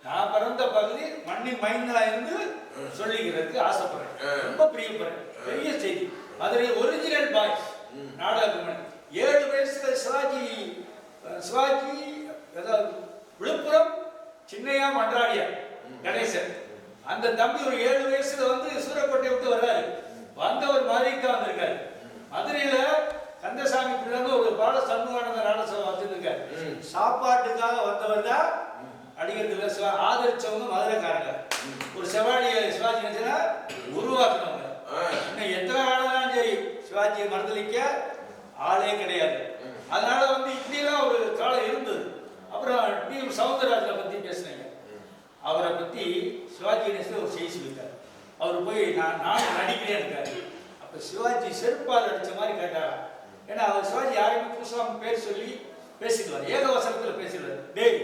நான் பிறந்த பகுதி மண்ணின் மைந்தனா இருந்து சொல்லிக்கிறதுக்கு ஆசைப்படுறேன், ரொம்ப பிரியப்படுறேன். பெரிய செய்தி, மதுரை ஒரிஜினல் பாய்ஸ் நாடகம். 7 வயசுல சிவாஜி விழுப்புரம் சின்னையா மன்றாடியா கணேசன், அந்த தம்பி ஒரு 7 வயசுல வந்து சூரக்கோட்டை விட்டு வர்றாரு. வந்தவர் மதுரைக்கு தான் வந்திருக்காரு. மதுரையில கந்தசாமி பிள்ளைன்னு ஒரு பால சண்முகானந்த நாடகம் வச்சிருக்காரு. சாப்பாட்டுக்காக வந்தவர் தான் அடிக்கிறதுல ஆதரிச்சவங்க மதுரைக்காரங்க. ஒரு செவாலிய சிவாஜி கணேசனை உருவாக்குனவங்க. இன்னும் எத்தனை காலம் சரி சிவாஜியை மறுதளிக்க ஆளே கிடையாது. அதனால வந்து இப்படியெல்லாம் ஒரு காலம் இருந்தது. அப்புறம் டி சவுந்தரராஜனை பத்தி பேசினீங்க, அவரை பத்தி சிவாஜி கணேசன் ஒரு செய்தி சொல்லியிருக்காரு. அவர் போய் நான் நடிக்கிறேன் இருக்காரு. அப்ப சிவாஜி செருப்பால் அடிச்ச மாதிரி கேட்டாரா. ஏன்னா அவர் சிவாஜி யாருமே புதுசாக பேர் சொல்லி பேசிடுவார், ஏகவசனத்தில் பேசிடுவார். டேய்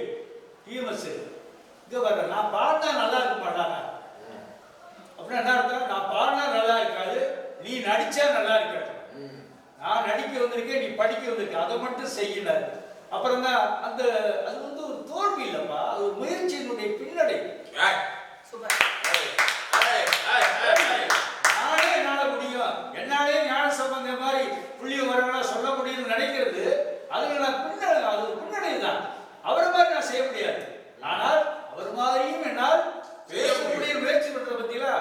டிஎம்எஸ் இங்க வர்ற, நான் பாடினா நல்லா இருக்க மாட்டாங்க அப்படின்னா என்ன அர்த்தம்? நான் பாடினா நல்லா இருக்காது, நீ நடிச்சா நல்லா இருக்காது. நான் நடிக்க வந்திருக்கேன், நீ படிக்க வந்திருக்க, அதை மட்டும் செய்யல. அப்புறம் தான் அந்த அது வந்து ஒரு தோல்வி இல்லப்பா, அது ஒரு முயற்சியினுடைய பின்னடை. சூப்பர். நானே என்னால முடியும், என்னாலே ஞான சம்பந்தம் மாதிரி புள்ளிய வரவனா சொல்ல முடியும்னு நினைக்கிறது அது நான் பின்னடை, அது ஒரு பின்னடை தான். அவரை மாதிரி நான் செய்ய முடியாது, ஆனால் அவர் மாதிரியும் என்னால் பேசக்கூடிய முயற்சி பண்றத பத்தியா.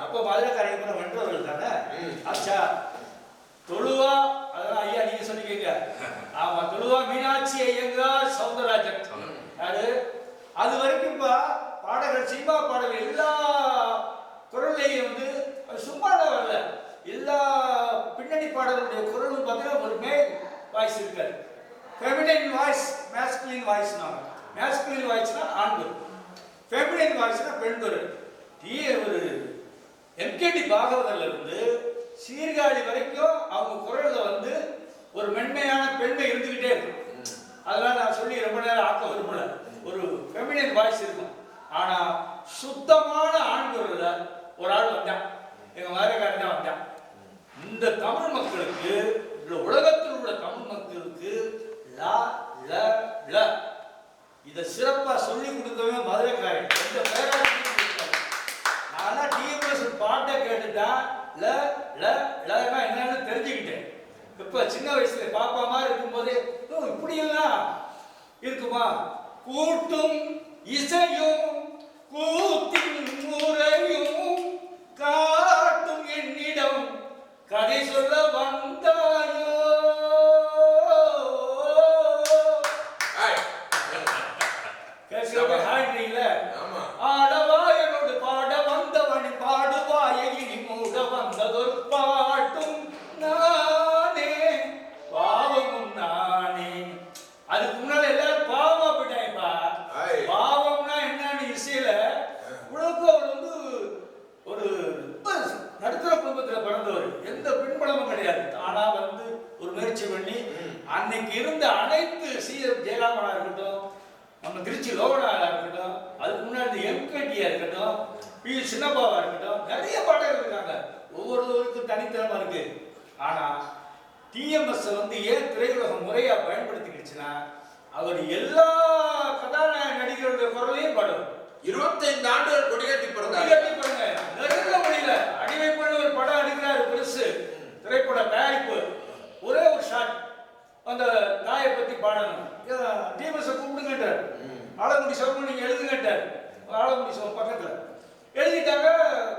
அப்ப மதுரை கரைக்கு வென்றவர்கள் தானே. அச்சா தொழுவா, அதெல்லாம் ஐயா நீங்க சொன்னீங்க. ஆமா, தொழுவா மீனாட்சி ஐயங்கார் சௌந்தரராஜன் யாரு அது வரைக்கும்பா பாடகர் சினிமா பாடகர் எல்லா குரல்லையும் வந்து சும்மாட வரல, எல்லா பின்னணி பாடலுடைய குரலும் பார்த்தீங்கன்னா ஒரு மேல் வாய்ஸ் இருக்காது. Feminine voice, masculine voice. Masculine வாய்ஸ்னா ஆண் குரல், ஃபெமினைன் வாய்ஸ்னா பெண் குரல். ஒரு எம்கேடி பாகவதர்ல இருந்து சீர்காழி வரைக்கும் அவங்க குரல்ல வந்து ஒரு மென்மையான பெண்மை இருந்துகிட்டே இருக்கும். அதெல்லாம் நான் சொல்லி ரொம்ப நேரம் ஆக்க விரும்பல. ஒரு ஃபெமினைன் வாய்ஸ் இருக்கும். ஆனா சுத்தமான ஆண் குரல்ல ஒரு ஆள் வந்தான், எங்க மதுரைக்காரன் தான் வந்தான். இந்த தமிழ் மக்களுக்கு, இந்த உலகத்தில் உள்ள தமிழ் மக்களுக்கு லா ல ல இதை சிறப்பா சொல்லி கொடுத்தவங்க மதுரைக்காரன். எந்த பேராட்சி நான் டிஎம்எஸ் பாட்டை கேட்டுட்டா ல ல லன்னா என்னன்னு தெரிஞ்சுக்கிட்டேன். இப்ப சின்ன வயசுல பாப்பா மாதிரி இருக்கும்போதே இப்படி எல்லாம் இருக்குமா, கூட்டும் இசையும் கூத்தின் முறையும் காட்டும் என்னிடம் கதை சொல்ல வந்தாயோ. ஆடவா என்னோடு பாட வந்தவன் பாடுவாய இனி மூட வந்ததொரு பாட்டும் நானே பாவமும் நானே. அதுக்கு முன்னால எல்லாரும் பாவமா போயிட்டாங்கப்பா. பாவம்னா என்னன்னு இசையில உலக வந்து ஒரு நடுத்தர குடும்பத்துல பிறந்தவர், எந்த பின்பலமும் கிடையாது. ஆனா வந்து ஒரு முயற்சி பண்ணி அன்னைக்கு இருந்த அனைத்து சிஎம் ஜெயராமனா இருக்கட்டும், நம்ம திருச்சி லோகனாக இருக்கட்டும், அதுக்கு முன்னாடி எம்கேடியா இருக்கட்டும், பி சின்னப்பாவா இருக்கட்டும், நிறைய பாடகர்கள் இருக்காங்க. ஒவ்வொருவருக்கும் தனித்திறமா இருக்கு. ஆனா டிஎம்எஸ் வந்து ஏன் திரையுலகம் முறையா பயன்படுத்திக்கிடுச்சுன்னா, அவர் எல்லா கதாநாயக நடிகர்களுடைய குரலையும் பாடுவார். 25 ஆண்டுகள் கொடிகட்டி பிறந்தாங்க. நெருங்க முடியல. அடிமை பண்ண ஒரு படம் எடுக்கிறாரு பெருசு, திரைப்பட தயாரிப்பு, ஒரே ஒரு ஷாட் அந்த தாயை பத்தி பாடணும். டிஎம்எஸ் கூப்பிடுங்கட்டார், ஆலங்குடி சோமன் நீங்க எழுதுங்கட்டார். ஆலங்குடி சோமன் பக்கத்துல எழுதிட்டாங்க,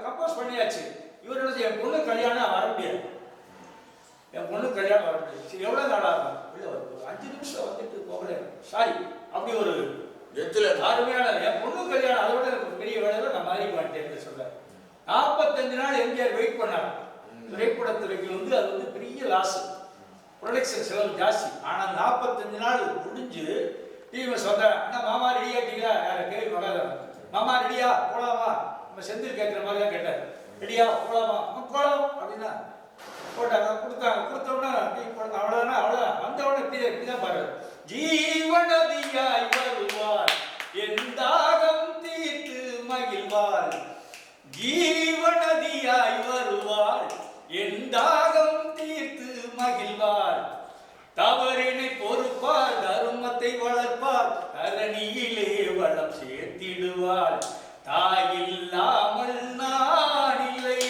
கம்போஸ் பண்ணியாச்சு. இவர் என்ன, என் பொண்ணு கல்யாணம் வர முடியாது, என் பொண்ணு கல்யாணம் வர முடியாது. சரி எவ்வளவு நாள் ஆகும்? இல்லை ஒரு 5 நிமிஷம் வந்துட்டு போகல, சாரி. அப்படி ஒரு அருமையான என் பொண்ணு கல்யாணம், அதை விட எனக்கு பெரிய வேலையில நான் மாறி மாட்டேன் சொல்ல. 45 நாள் எம்ஜிஆர் வெயிட் பண்ணாங்க. திரைப்படத்துறைக்கு வந்து அது வந்து பெரிய லாஸ், ப்ரொடக்ஷன் செலவு ஜாஸ்தி. ஆனா 45 நாள் முடிஞ்சு டிஎம்எஸ் வந்தாங்க. அண்ணா மாமா ரெடியா ஆகிட்டீங்களா? யார கேள்வி வராத. மாமா ரெடியா போலாமா? நம்ம செந்தில் கேட்குற மாதிரி தான் கேட்டார். ரெடியா போலாமா? போலாம் அப்படின்னா போட்டாங்க, கொடுத்தாங்க. கொடுத்தோம்னா அவ்வளோதானா, அவ்வளோதான். வந்தவொடனே இப்படிதான் பாரு. ஜீவநதியாய் வருவார் என் தாகம் தீர்த்து மகிழ்வார், ஜீவநதியாய் வருவார் என் தாகம் தீர்த்து மகிழ்வார், தவறினை பொறுப்பார் தர்மத்தை வளர்ப்பார் தரணியிலே வளம் சேர்த்திடுவார், தாயில்லாமல் நான் இல்லை.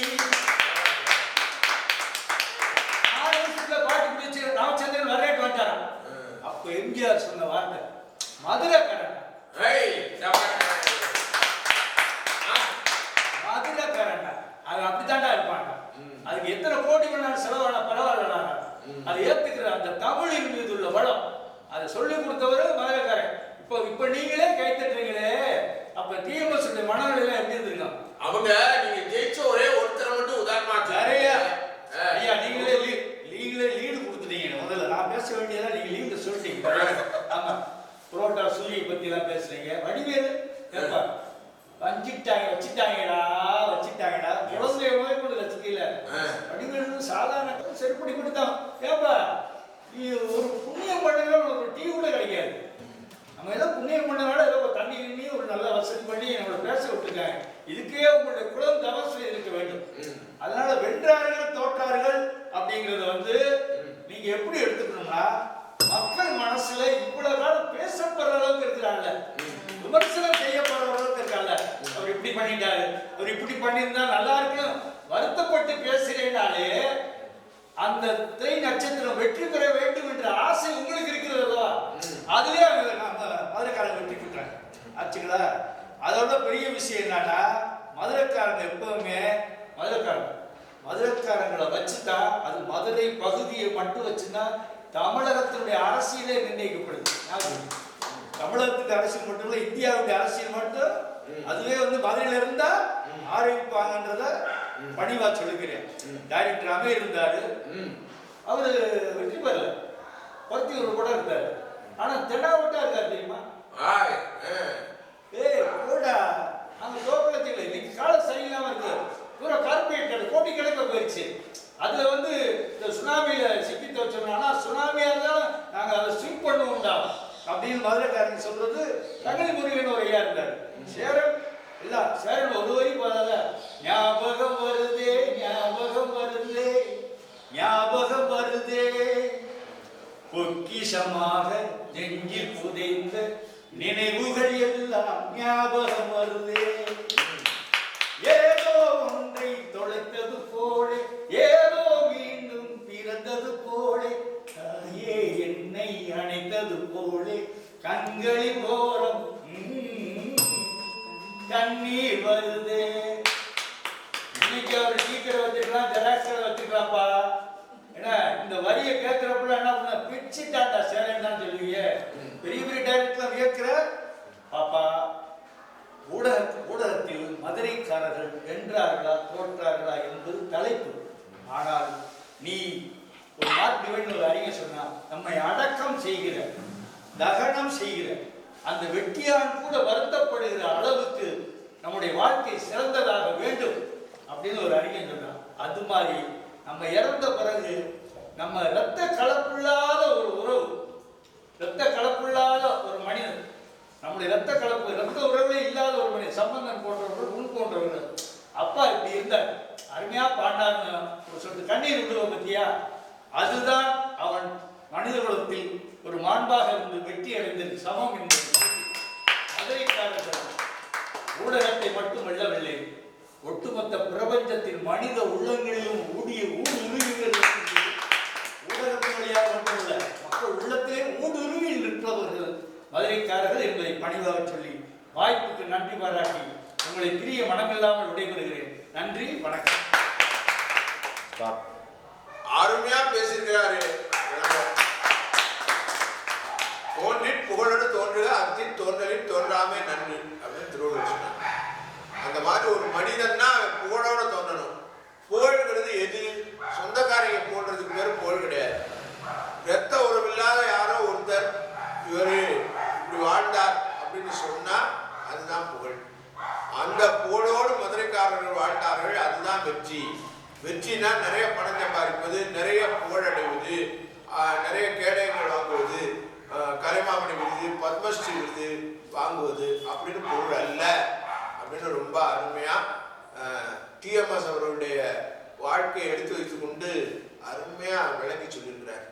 பாட்டு பிடிச்சு ராமச்சந்திரன் வரவேற்று வந்தாராம். அப்ப எம்ஜிஆர் சொன்ன வார்த்தை மதுரைக்காரன், மதுரைக்காரன் அது அப்படித்தாண்டா இருப்பாங்க. அதுக்கு எத்தனை கோடி வேணாலும் செலவான பரவாயில்ல, அதை ஏத்துக்கிற அந்த தமிழின் மீது உள்ள வளம் அதை சொல்லி கொடுத்தவரு மதுரைக்காரன். இப்ப நீங்களே கைத்தட்டுறீங்களே, அப்ப டிஎம்எஸ் மனநிலையில எப்படி இருந்துருங்க? அவங்க நீங்க ஜெயிச்ச ஒரே ஒருத்தரை மட்டும் உதாரணமா ஐயா, நீங்களே லீடு கொடுத்துட்டீங்க. முதல்ல நான் பேச வேண்டியதா நீங்க லீடு சொல்லிட்டீங்க. ஆமா, புரோட்டா சூரிய பத்தி எல்லாம் பேசுறீங்க. வடிவேலு கேப்பா வச்சுட்டாங்கடா குழந்தைய போய் கூட வச்சுக்கல. வடிவேலு சாதாரண செருப்படி கொடுத்தான். கேப்பா நீ ஒரு புண்ணியம் பண்ணவே ஒரு டீ கூட கிடைக்காது. நம்ம ஏதோ புண்ணியம் பண்ணனால ஏதோ தண்ணி நின்று ஒரு நல்ல வசதி பண்ணி நம்மளை பேச விட்டுருக்காங்க. இதுக்கே உங்களுடைய குலம் தவசு இருக்க வேண்டும். அதனால வென்றார்கள் தோற்றார்கள் அப்படிங்கறத வந்து நீங்க எப்படி எடுத்துக்கணும்னா, மக்கள் மனசுல இவ்வளவு காலம் பேசப்படுற அளவுக்கு இருக்கிறாங்க, விமர்சனம் செய்யப்படுற அளவுக்கு இருக்காங்க. அவர் இப்படி பண்ணிட்டாரு, அவர் இப்படி பண்ணியிருந்தா நல்லா இருக்கும் வருத்தப்பட்டு பேசுறேனாலே அந்த திரை நட்சத்திரம் வெற்றி பெற வேண்டும் என்ற ஆசை உங்களுக்கு இருக்கிறதா? அதுலயே மதுரைக்காரங்க வெற்றி பெற்றாங்க ஆச்சுங்களா. அதோட பெரிய விஷயம் என்னன்னா, மதுரைக்காரங்க எப்பவுமே மதுரைக்காரங்களை வச்சுதான், அது மதுரை பகுதியை மட்டும் வச்சுதான் தமிழகத்தினுடைய அரசியலே நிர்ணயிக்கப்படுது. தமிழகத்துக்கு அரசியல் மட்டும் இல்ல, இந்தியாவுடைய அரசியல் மட்டும் அதுவே மதுரையில இருந்தா ஆரம்பிப்பாங்கன்றத பணிவா சொல்லுகிறேன். டைரக்டராகவே இருந்தாரு, அவரு வெற்றி பெறல, பருத்தியூர் கூட இருந்தாரு, ஆனா தென்னாவட்டா இருக்காரு தெரியுமா? போடா அங்க தோப்பளத்தில் இன்னைக்கு கால சரியில்லாம இருக்கு, பூரா கார்பரேட் கோட்டி கணக்க போயிடுச்சு. அதுல இந்த சுனாமியில சிக்கி தோச்சோம்னா சுனாமியா இருந்தாலும் நாங்க அதை ஸ்விம் பண்ணுவோம்டா அப்படின்னு மதுரைக்காரங்க சொல்றது. தங்கலி முருகன் ஒரு ஐயா இருந்தாரு, சேரன் இல்ல சேரன் ஒரு வரி போதாத, ஞாபகம் வருதே ஞாபகம் வருதே ஞாபகம் வருதே பொக்கிஷமாக நெஞ்சில் புதைந்த நினைவுகள் எல்லாம் ஞாபகம் வருதே, ஏதோ ஒன்றை தொலைத்தது போல ஏதோ மீண்டும் பிறந்தது போல தாயே என்னை அணைத்தது போல கண்களின் ஓரம் கண்ணீர் வருதே. இன்னைக்கு அவர் ஸ்பீக்கரை வச்சுக்கலாம், ஜெராக்ஸரை வச்சுக்கலாம்ப்பா. ஏன்னா இந்த வரியை கேட்கிறப்பல என்ன பண்ண பிச்சுட்டாண்டா சேரன் தான் சொல்லுவீங்க. பெரிய பெரிய டைரக்டர்ல வியக்கிற பாப்பா, ஊடகத்தில் மதுரைக்காரர்கள் வென்றார்களா தோற்றார்களா என்பது தலைப்பு. ஆனால் நீ ஒரு மார்க் ஒரு அறிஞர் சொன்னா, நம்மை அடக்கம் செய்கிற தகனம் செய்கிற அந்த வெற்றியான் கூட வருத்தப்படுகிற அளவுக்கு நம்முடைய வாழ்க்கை சிறந்ததாக வேண்டும் அப்படின்னு ஒரு அறிஞர் சொன்னான். அது மாதிரி நம்ம இறந்த பிறகு நம்ம இரத்த கலப்பில்லாத ஒரு உறவு, இரத்த கலப்பில்லாத ஒரு மனிதன், நம்முடைய இரத்த உறவே இல்லாத ஒரு மனிதன், சம்பந்தன் போன்றவர்கள் உன் போன்றவர்கள், அப்பா இப்படி இருந்தார் அருமையா பாண்டான்னு ஒரு சொல்லிட்டு கண்ணீர் விடுவோம் பத்தியா, அதுதான் அவன் மனித குலத்தில் ஒரு மாண்பாக இருந்து வெற்றி அடைந்தது சமம் என்பது. மதுரைக்காரர்கள் ஊடகத்தை மட்டும் வெல்லவில்லை, ஒட்டுமொத்த பிரபஞ்சத்தின் மனித உள்ளங்களிலும் ஊடுருவிகள் ஊடகத்தின் வழியாக மட்டுமல்ல மக்கள் உள்ளத்திலே ஊடுருவி நிற்பவர்கள் மதுரைக்காரர்கள் என்பதை பணிவாக சொல்லி வாய்ப்புக்கு நன்றி பாராட்டி உங்களை பிரிய மனமில்லாமல் விடைபெறுகிறேன். நன்றி, வணக்கம். அருமையா பேசியிருக்கிறாரு. தோன்றின் புகழோடு தோன்றுக அத்தின் தோன்றலின் தோன்றாமே நன்றி அப்படின்னு திருவள்ளுவர் சொன்னார். அந்த மாதிரி ஒரு மனிதன்னா புகழோட தோன்றணும். புகழ்கிறது எது? சொந்தக்காரங்க போடுறதுக்கு பேர் புகழ் கிடையாது. இரத்த உறவில்லாத யாரோ ஒருத்தர் இவரு இப்படி வாழ்ந்தார் அப்படின்னு சொன்னா அதுதான் புகழ். அந்த புகழோடு மதுரைக்காரர்கள் வாழ்ந்தார்கள், அதுதான் வெற்றி. வெற்றினா நிறைய பணம் சம்பாதிப்பது, நிறைய புகழ் அடைவது, நிறைய கேடயங்கள் வாங்குவது, கலைமாமணி விருது, பத்மஸ்ரீ விருது வாங்குவது அப்படின்னு பொருள் அல்ல அப்படின்னு ரொம்ப அருமையா டிஎம்எஸ் அவர்களுடைய வாழ்க்கையை எடுத்து வைத்துக் கொண்டு அருமையா விளக்கி சொல்லியிருக்கிறார்.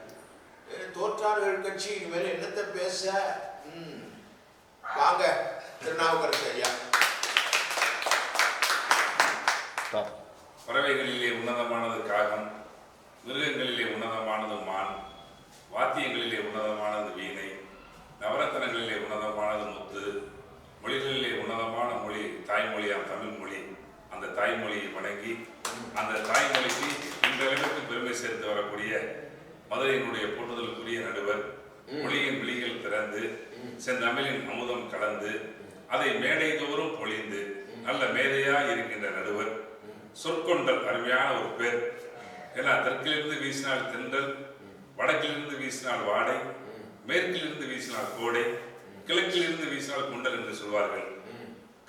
தோற்றார்கள் கட்சி இனிமேல் என்னத்தை பேச? வாங்க திருநாவுக்கரசு ஐயா. பறவைகளிலே உன்னதமானது காகம், மிருகங்களிலே உன்னதமானது மான், வாத்தியங்களிலே உன்னதமானது வீணை, நவரத்தனங்களிலே உன்னதமானது முத்து, மொழிகளிலே உன்னதமான மொழி தாய்மொழியாம் தமிழ் மொழி. அந்த தாய்மொழியை வணங்கி அந்த தாய்மொழிக்கு இன்றளவிற்கு பெருமை சேர்த்து வரக்கூடிய மதுரையினுடைய போற்றுதலுக்குரிய நடுவர், மொழியின் விழிகள் திறந்து செந்தமிழின் அமுதம் கலந்து அதை மேடை தோறும் பொழிந்து நல்ல மேதையாய் இருக்கின்ற நடுவர், சொற்கொண்டல் அருமையான ஒரு பேர். ஏன்னா தெற்கிலிருந்து வீசினால் தென்றல், வடக்கிலிருந்து வீசினால் வாடை, மேற்கிலிருந்து வீசினால் கோடை, கிழக்கிலிருந்து வீசினால் குண்டல் என்று சொல்வார்கள்.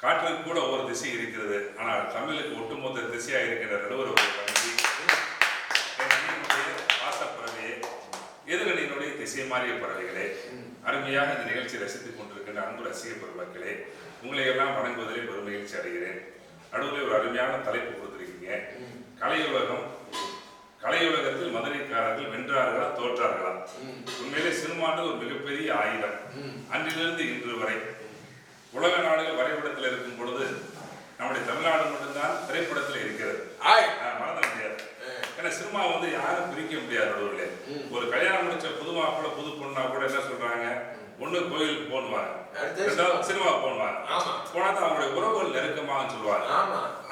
காற்றுக்கு கூட ஒவ்வொரு திசை இருக்கிறது, ஆனால் தமிழுக்கு ஒட்டுமொத்த திசையாக இருக்கின்ற நடுவர் ஒரு கல்வி. வாசப்பறவையே, எதிரணியினுடைய திசை மாறிய பறவைகளே, அருமையாக இந்த நிகழ்ச்சி ரசித்துக் கொண்டிருக்கின்ற அன்பு ரசிக பெருமக்களே, உங்களை எல்லாம் வணங்குவதிலே பெருமகிழ்ச்சி அடைகிறேன். நடுவில் ஒரு அருமையான தலைப்பு கொடுத்திருக்கீங்க, கலையுலகம் கலையுலகத்தில் மதுரைக்காரர்கள் வென்றார்களா தோற்றார்களா? உண்மையிலே சினிமான்றது ஒரு மிகப்பெரிய ஆயுதம். அன்றிலிருந்து இன்று வரை உலக நாடுகள் வரைபடத்தில் இருக்கும் பொழுது நம்முடைய தமிழ்நாடு மட்டும்தான் திரைப்படத்தில் இருக்கிறது. மறந்துட முடியாது. ஏன்னா சினிமா வந்து யாரும் பிரிக்க முடியாது. நடுவில் ஒரு கல்யாணம் முடிச்ச புது மாப்பிள்ள புது பொண்ணா கூட என்ன சொல்றாங்க, ஒண்ணு கோயிலுக்கு போடுவாங்க, ரெண்டாவது சினிமா போடுவாங்க. போனா தான் அவங்களுடைய உறவுகள் நெருக்கமாக சொல்லுவாங்க.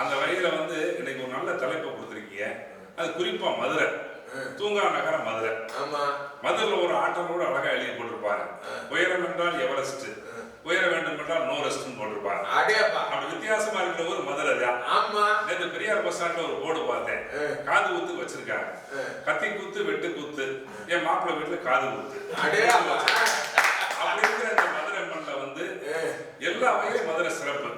அந்த வகையில வந்து இன்னைக்கு ஒரு நல்ல தலைப்பை கொடுத்துருக்கீங்க. அது குறிப்பா மதுரை, தூங்கா நகரம் மதுரை. மதுரையில ஒரு ஆட்டம் கூட அழகா எழுதி போட்டிருப்பாங்க. உயரம் என்றால் எவரெஸ்ட், உயர வேண்டும் என்றால் நோ ரெஸ்ட் போட்டிருப்பாங்க. அப்படி வித்தியாசமா இருக்கிற ஒரு மதுரை தான். நேற்று பெரியார் பஸ் ஸ்டாண்ட்ல ஒரு போர்டு பார்த்தேன். காது குத்து வச்சிருக்காங்க. கத்தி குத்து, வெட்டு குத்து, என் மாப்பிள்ளை வீட்டுல காது குத்து. அப்படி இருக்கிற இந்த மதுரை மண்ணில் வந்து எல்லா வகையிலும் மதுரை சிறப்பு.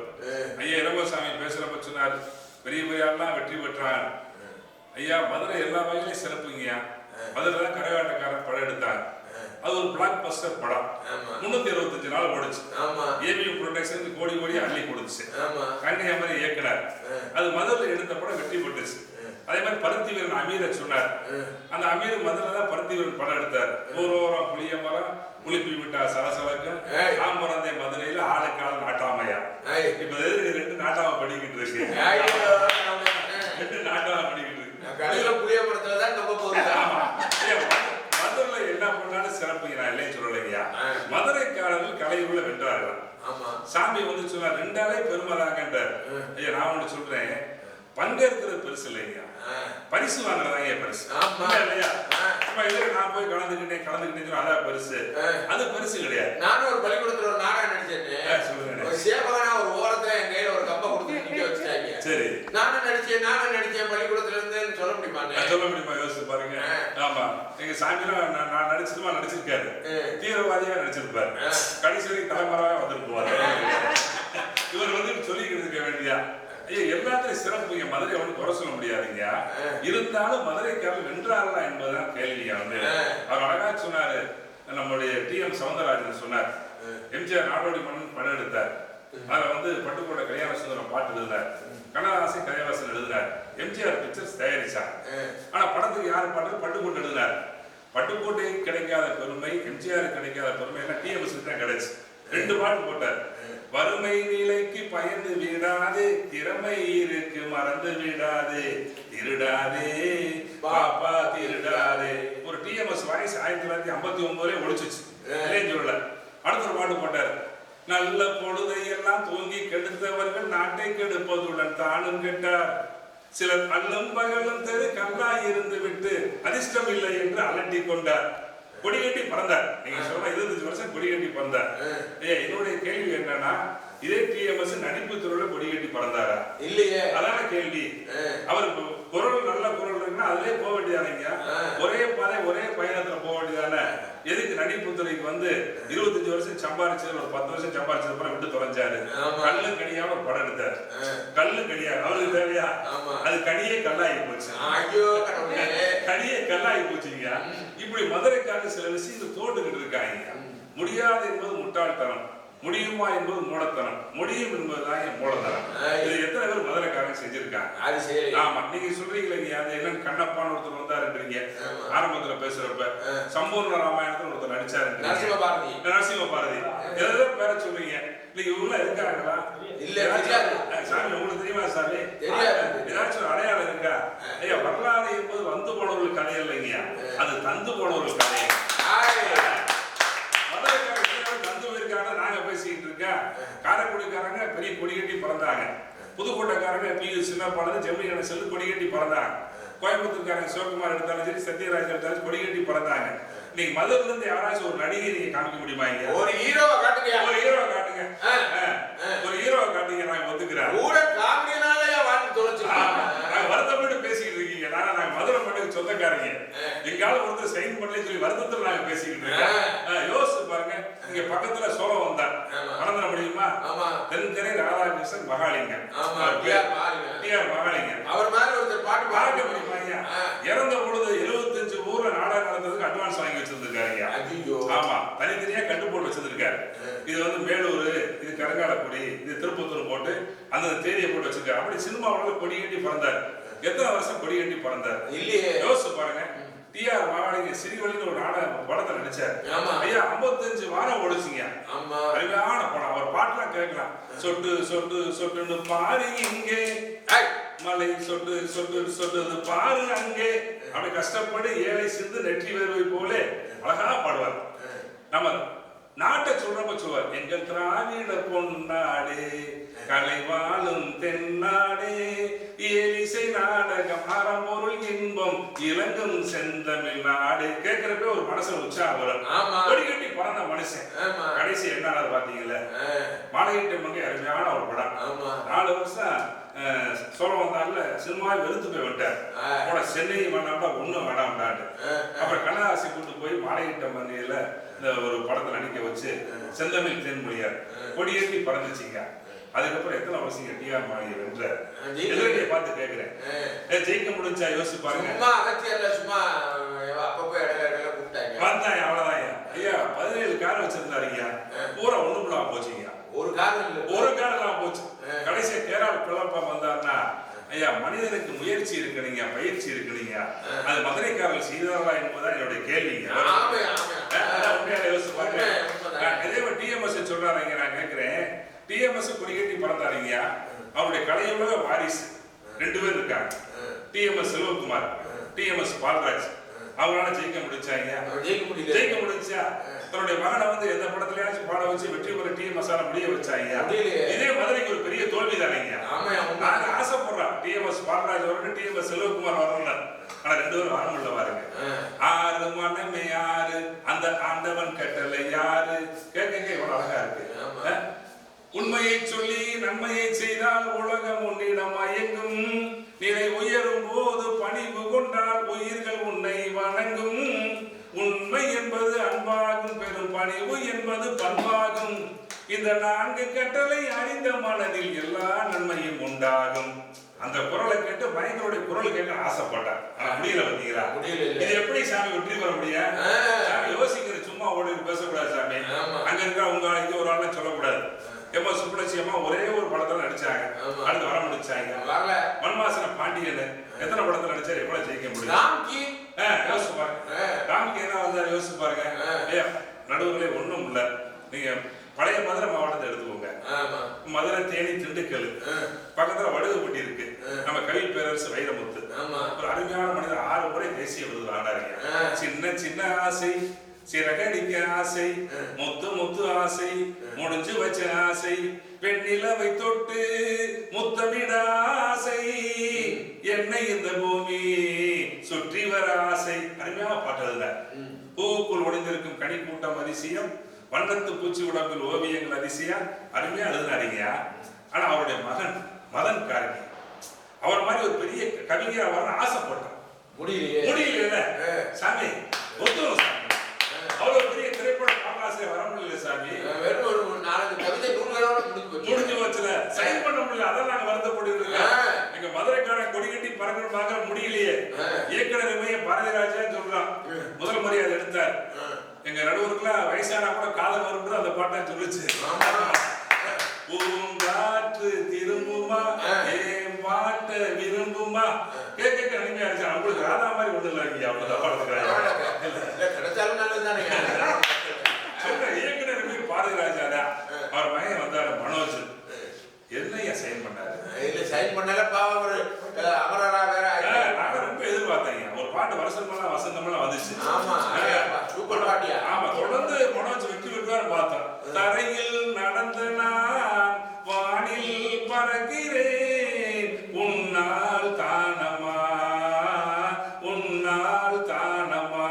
ஐயா இளங்கோசாமி பேசுறப்ப சொன்னார், பெரிய பெரியாரெல்லாம் வெற்றி பெற்றாங்க. ஐயா மதுரை எல்லா வகையிலும் சிறப்புங்கய்யா. மதுரை தான் கரகாட்டக்காரன் படம் எடுத்தாங்க. அது ஒரு பிளாக் பஸ்டர் படம். 365 நாள் ஓடுச்சு. ஏபியூ ப்ரொடக்ஷன் கோடி கோடி அள்ளி கொடுத்துச்சு. கன்னியாகுமரி இயக்குனர். அது மதுரையில் எடுத்த படம் வெற்றி பெற்றுச்சு. அதே மாதிரி பருத்தி வீரன் அமீரை சொன்னார். அந்த அமீர் மதுரை தான் பருத்தி வீரன் படம் எடுத்தார். ஓரோரம் புளிய மரம் உளிப்பி விட்டா சலசலக்கும் ஆம்பரந்தே மதுரையில ஆளுக்கால் நாட்டாமையா. இப்ப ரெண்டு நாட்டாம படிக்கிட்டு இருக்கு. ரெண்டு நாட்டாம படிக்கிட்டு இருக்கு. புளிய மரத்துல தான் நம்ம போறோம். மதுரையில என்ன பண்ணாலும் சிறப்பு நான் இல்லைன்னு சொல்லலைங்கய்யா. மதுரைக்காரர்கள் கலையுள்ள வென்றார்கள். சாமி வந்து சொன்னார், ரெண்டாலே பெருமைதாங்கன்றார். ஐயா நான் ஒண்ணு சொல்றேன், பங்கேற்கிறது பெருசு இல்லைங்கய்யா, பரிசு வாங்குறதாங்க பெருசு இல்லையா? நான் போய் கலந்துக்கிட்டேன் அதான் பெருசு. அது பெருசு கிடையாது. நானும் ஒரு பள்ளிக்கூடத்துல ஒரு நாடகம் நடிச்சேன். சொல்லுங்க. சேவகனா ஒரு ஓரத்துல என் கையில ஒரு கப்பை கொடுத்து நிக்க வச்சுட்டாங்க. சரி, நானும் நடிச்சேன் பள்ளிக்கூடத்துல இருந்து சொல்ல முடியுமா? யோசிச்சு பாருங்க. ஆமா, எங்க சாமியில நான் நடிச்சிருக்காரு. தீவிரவாதியா நடிச்சிருப்பாரு. கடைசி வரைக்கும் தலைமறையா வந்திருப்பாரு. இவர் வந்து சொல்லிக்கிட்டு இருக்க வேண்டியா? ஐயா எல்லாத்திலும் சிறப்பு. மதுரை ஒன்றும் குறை சொல்ல முடியாதுங்க. இருந்தாலும் மதுரைக்காரர்கள் வென்றார்களா என்பதுதான் கேள்வியா. வந்து அவர் அழகா சொன்னாரு. நம்முடைய TM சௌந்தரராஜன் சொன்னார், எம்ஜிஆர் நாடோடி மன்னன் படம் எடுத்தார். அதுல வந்து பட்டுக்கோட்டை கல்யாண சுந்தரம் பாட்டு எழுதினார். கண்ணதாசன் கதைவாசன் எழுதினார். எம்ஜிஆர் பிக்சர்ஸ் தயாரிச்சார். ஆனா படத்துக்கு யாரு பாட்டு பட்டுக்கோட்டை எழுதினார். பட்டுக்கோட்டை கிடைக்காத பெருமை, எம்ஜிஆர் கிடைக்காத பெருமை எல்லாம் TMS தான் கிடைச்சு. 2 பாட்டு போட்டார். வறுமை நிலைக்கு பயந்து விடாதே, திறமை இருக்கு மறந்து விடாதே, திருடாதே பாப்பா திருடாதே. ஒரு TMS வாய்ஸ் 1959 ஒழிச்சிச்சு. சொல்லல. அடுத்த ஒரு பாட்டு போட்டார். நல்ல பொழுதையெல்லாம் தூங்கி கெடுத்தவர்கள் நாட்டை கெடுப்பதுடன் தானும் கெட்டார். சிலர் அல்லும் பகலும் தெரு கல்லாய் இருந்து விட்டு அதிர்ஷ்டம் இல்லை என்று அலட்டி கொண்டார். கொடிகட்டி பறந்தார். நீங்க சொல்ற 25 வருஷம் கொடிகட்டி பறந்தார். என்னுடைய கேள்வி என்னன்னா, இதே TMS நடிப்பு துறையில கொடிகட்டி பறந்தாரா? இல்லையே. அதான கேள்வி. அவர் குரல் நல்ல குரல் இருக்குன்னா அதுலயே போக வேண்டியதானங்க. ஒரே பாதை ஒரே பயணத்துல போக வேண்டியதானே. எதுக்கு நடிப்பு துறைக்கு வந்து 25 வருஷம் சம்பாரிச்சது, ஒரு 10 வருஷம் சம்பாரிச்சது அப்புறம் விட்டு தொலைஞ்சாரு? கல்லு கனியாம ஒரு படம் எடுத்தார். கல்லு கனியா அவருக்கு தேவையா? அது கனியே கல்லாகி போச்சு. கனியே கல்லாகி போச்சுங்க. இப்படி மதுரைக்காரங்க சில விஷயங்கள் தோண்டுகிட்டு இருக்காங்க. முடியாது என்பது முட்டாள்தனம், முடியுமா என்பது மூலத்தனம், முடியும் என்பதுதான் மூலதனம். இது எத்தனை பேர் மதுரைக்காரங்க செஞ்சிருக்காங்க? ஆமா, நீங்க சொல்றீங்களா அது என்னன்னு கண்ணப்பான்னு ஒருத்தர் வந்தாருன்றீங்க. ஆரம்பத்துல பேசுறப்ப சம்பூர்ண ராமாயணத்துல ஒருத்தர் நடிச்சாரு, நரசிம்ம பாரதி. ஏதோ பேர சொல்றீங்க. நீங்க இவங்க இருக்காங்களா? இல்ல சாமி, உங்களுக்கு தெரியுமா சாமி? ஏதாச்சும் அடையாளம் இருக்கா? ஐயா, வரலாறு என்பது வந்து போனவர்கள் கதை இல்லைங்க, அது தந்து போனவர்கள் கதை. நாங்க பேசிக்கிட்டு இருக்க காரைக்குடிக்காரங்க பெரிய கொடி கட்டி பறந்தாங்க. புதுக்கோட்டைக்காரங்க PU சின்னப்பாளையம் ஜெமினி கணேசன் கொடி கட்டி பறந்தாங்க. கோயம்புத்தூர்காரங்க சிவகுமார் எடுத்தாலும் சரி, சத்யராஜ் எடுத்தாலும் கொடி கட்டி பறந்தாங்க. நீங்க மதுரையில இருந்து யாராச்சும் ஒரு நடிகை நீங்க காமிக்க முடியுமா? ஒரு ஹீரோவை காட்டுங்க. ஒரு ஹீரோவை காட்டுங்க. ஒரு ஹீரோவை காட்டுங்க. நான் ஒத்துக்கிறேன். ஊட காமினாலே வாழ்ந்து தொலைச்சு வருத்தப்பட்டு பேசிக்கிட்டு இருக்கீங்க. நாங்க மதுரை மட்டும் சொந்தக்காரங்க. எங்கால ஒருத்தர் சைன் பண்ணலன்னு சொல்லி வருத்தத்தில் நாங்க பேசிக்கிட்டு இருக்கோம். யோசிச்சு பாருங்க. இங்க பக்கத்துல சோழம் வந்தார், மறந்துட முடியுமா? தென்திரை ராதாகிருஷ்ணன் மகாலிங்கம், TR மகாலிங்கம். அவர் மாதிரி ஒருத்தர் பாட்டு பார்க்க முடியுமா? இறந்த பொழுது 75 ஊர்ல நாடகம் நடந்ததுக்கு அட்வான்ஸ் வாங்கி வச்சிருந்திருக்காங்க. ஆமா, தனித்தனியா கட்டு போட்டு வச்சிருக்காரு. இது வந்து மேலூர், இது கருங்காலக்குடி, இது திருப்பத்தூர் போட்டு அந்த தேதியை போட்டு வச்சிருக்காரு. அப்படி சினிமாவில் கொடி கட்டி பிறந்தார். எத்தனை வருஷம் கொடி கட்டி பிறந்தார் இல்லையே. யோசிச்சு பாருங்க. டிஆர் மகாலிங்க சிறுவழின்னு ஒரு நாடக படத்தை நடிச்சார். ஐயா 55 வாரம் ஓடிச்சிங்க. அருமையான படம். அவர் பாட்டுலாம் கேட்கலாம். சொட்டு சொட்டு சொட்டுன்னு பாரு இங்கே, மலை சொட்டு சொட்டு சொட்டுது பாரு அங்கே. அப்படி கஷ்டப்பட்டு ஏழை சிந்து நெற்றி வேர்வை போல அழகா பாடுவார். நம்ம நாட்டை சொல்றப்ப சொல்வார், எங்கள் திராவிட பொன்னாடே கலை வாழும் தென்னாடே ஏலிசை நாடகம் அறம்பொருள் இன்பம் இலங்கும் செந்தமிழ் நாடு. கேட்கிறப்ப ஒரு மனசுல உற்சாகம் வரும். கொடி கட்டி பிறந்த மனுஷன் கடைசி என்ன பாத்தீங்கல்ல, மாலையிட்ட மங்கை அருமையான ஒரு படம். 4 வருஷம் சொல்ல வந்தால சினிமாவை வெறுத்து போய் விட்டார். போன சென்னை வேணாம்டா ஒன்றும் வேணாம்டாட்டு. அப்புறம் கண்ணதாசி கூட்டு போய் மாலையிட்ட மங்கையில இந்த ஒரு படத்தை நடிக்க வச்சு செந்தமிழ் தேன்மொழியார் கொடியேற்றி பறந்துச்சிங்க. அதுக்கப்புறம் எத்தனை வருஷம் டிஆர் மாளிகை வென்றார். எதிரடியை பார்த்து கேட்கிறேன், ஜெயிக்க முடிஞ்சா யோசிச்சு பாருங்க. வந்தாங்க அவ்வளவுதான். ஐயா 17 கார் வச்சிருந்தாருங்க, பூரா ஒண்ணுக்குள்ள போச்சுங்க. ஒரு காரணம் போச்சு. கடைசியா கேரளா பிள்ளப்பா வந்தாருன்னா, ஐயா மனிதனுக்கு முயற்சி இருக்கணுங்க, பயிற்சி இருக்கணுங்க. அது மதுரைக்காரர்கள் செய்தார்களா என்பதுதான் என்னுடைய கேள்விங்க. உண்மையான யோசிச்சு பாருங்க. இதே டிஎம்எஸ் சொல்றாருங்க, நான் கேட்கிறேன், டிஎம்எஸ் கொடிகட்டி பிறந்தாருங்க. அவருடைய கலையுலக வாரிசு 2 பேர் இருக்காங்க. TMS Selvakumar, TMS Palraj. அவங்களால ஜெயிக்க முடிஞ்சா தன்னுடைய மகனை வந்து எந்த படத்துலயாச்சும் பாட வச்சு வெற்றி பெற டிஎம்எஸ் முடிய வச்சாங்க. இதே மதுரைக்கு ஒரு பெரிய தோல்வி தானேங்க. நாங்க ஆசைப்படுறோம் டிஎம்எஸ் பால்ராஜ் வரணும், டிஎம்எஸ் செல்வகுமார் வரணும். ஆனா 2 பேரும் வர முடியல பாருங்க. 6 மனமே 6 அந்த ஆண்டவன் கட்டளை யாரு. கேட்க இவ்வளவு அழகா இருக்கு. உண்மையை சொல்லி நன்மையை செய்தால் உலகம் உன்னிடம் மயங்கும். நிலை உயரும் போது பணிவு கொண்டால் உயிர்கள் உன்னை வணங்கும். உண்மை என்பது அன்பாகும், பெரும் பணிவு என்பது பண்பாகும். இந்த 4 கட்டளை அறிந்த மனதில் எல்லா நன்மையும் உண்டாகும். அந்த குரலை கேட்டு பயங்கரோட குரல் கேட்க ஆசைப்பட்டார். முடியல பார்த்தீங்களா? இது எப்படி சாமி வெற்றி பெற முடியும்? சாமி யோசிக்கிற சும்மா ஓடி பேசக்கூடாது சாமி. அங்க இருக்கிற உங்க இங்க ஒரு ஆள் சொல்லக்கூடாது. எம்எஸ் சுப்புலட்சி அம்மா ஒரே ஒரு படத்துல நடிச்சாங்க, அடுத்து வர முடிச்சாங்க. மண்வாசன பாண்டியன் எத்தனை படத்துல நடிச்சாரு, எவ்வளவு ஜெயிக்க முடியும்? யோசிச்சு பாருங்க. ராம்கி என்ன வந்தாரு யோசிச்சு பாருங்க. நடுவுகளே ஒண்ணும் இல்ல. நீங்க பழைய மதுரை மாவட்டத்தை எடுத்துக்கோங்க. மதுரை, தேனி, திண்டுக்கல், பக்கத்துல வடுகுப்பட்டி இருக்கு. நம்ம கவி பேரரசு வைரமுத்து ஒரு அருமையான மனிதர் 6 முறை தேசிய விருது ஆனாருங்க. சின்ன சின்ன ஆசை, சிறகடிக்க ஆசை, முத்து முத்து ஆசை, முடிஞ்சு வச்ச ஆசை, பெண்ணிலவை தொட்டு முத்தமிட ஆசை, என்னை இந்த பூமி சுற்றி வர ஆசை. அருமையான பாட்டு. பூக்குள் ஒளிந்திருக்கும் கனி கூட்டம் அதிசயம், வண்ணத்து பூச்சி உடம்பில் ஓவியங்கள் அதிசயம். அருமையா எழுதினாருங்க. ஆனா அவருடைய மகன் மதன் கார்கி அவர் மாதிரி ஒரு பெரிய கவிஞர் வர ஆசைப்பட்டார். முடியல சாமி, ஒத்துரும் சாமி. அவ்வளவு பெரிய திரைப்பட பாடலாசிரியர் வர முடியல சாமி. வெறும் ஒரு 4 கவிதை நூல்களோட முடிஞ்சு வச்சுல சைன் பண்ண முடியல. அதான் நாங்க வருத்தப்படுறோம். எங்க மதுரைக்கான கொடி கட்டி பறக்கணும் பார்க்க முடியலையே. இயக்குனருமே பாரதிராஜா சொல்றான், முதல் முறை அதை எடுத்தார். எங்க நடுவருக்குல வயசானா கூட காதல் வரும்னு அந்த பாட்டா சொல்லுச்சு. பூங்காற்று திரும்புமா ஏன் பாட்ட விரும்புமா. கேட்க அருமையா இருந்துச்சு. அவங்களுக்கு ராதா மாதிரி ஒண்ணு இல்ல. அவ்வளவுதான் சொல்ற இயக்குனர் பாரதிராஜா. அவர் மகன் வந்தாரு மனோஜ். என்னையா சைன் பண்ணாரு? சைன் பண்ணல பாவம். ஒரு அமரரா வேற. நாங்க ரொம்ப எதிர்பார்த்தீங்க. ஒரு பாட்டு வருஷமெல்லாம் வசந்தமெல்லாம் வந்துச்சு. சூப்பர் பாட்டியா. ஆமா, தொடர்ந்து மனோஜ் வெற்றி பெற்றாரு பார்த்தோம். தரையில் நடந்த நான் வானில் பறக்கிறேன், உன்னால் தானமா உன்னால் தானமா.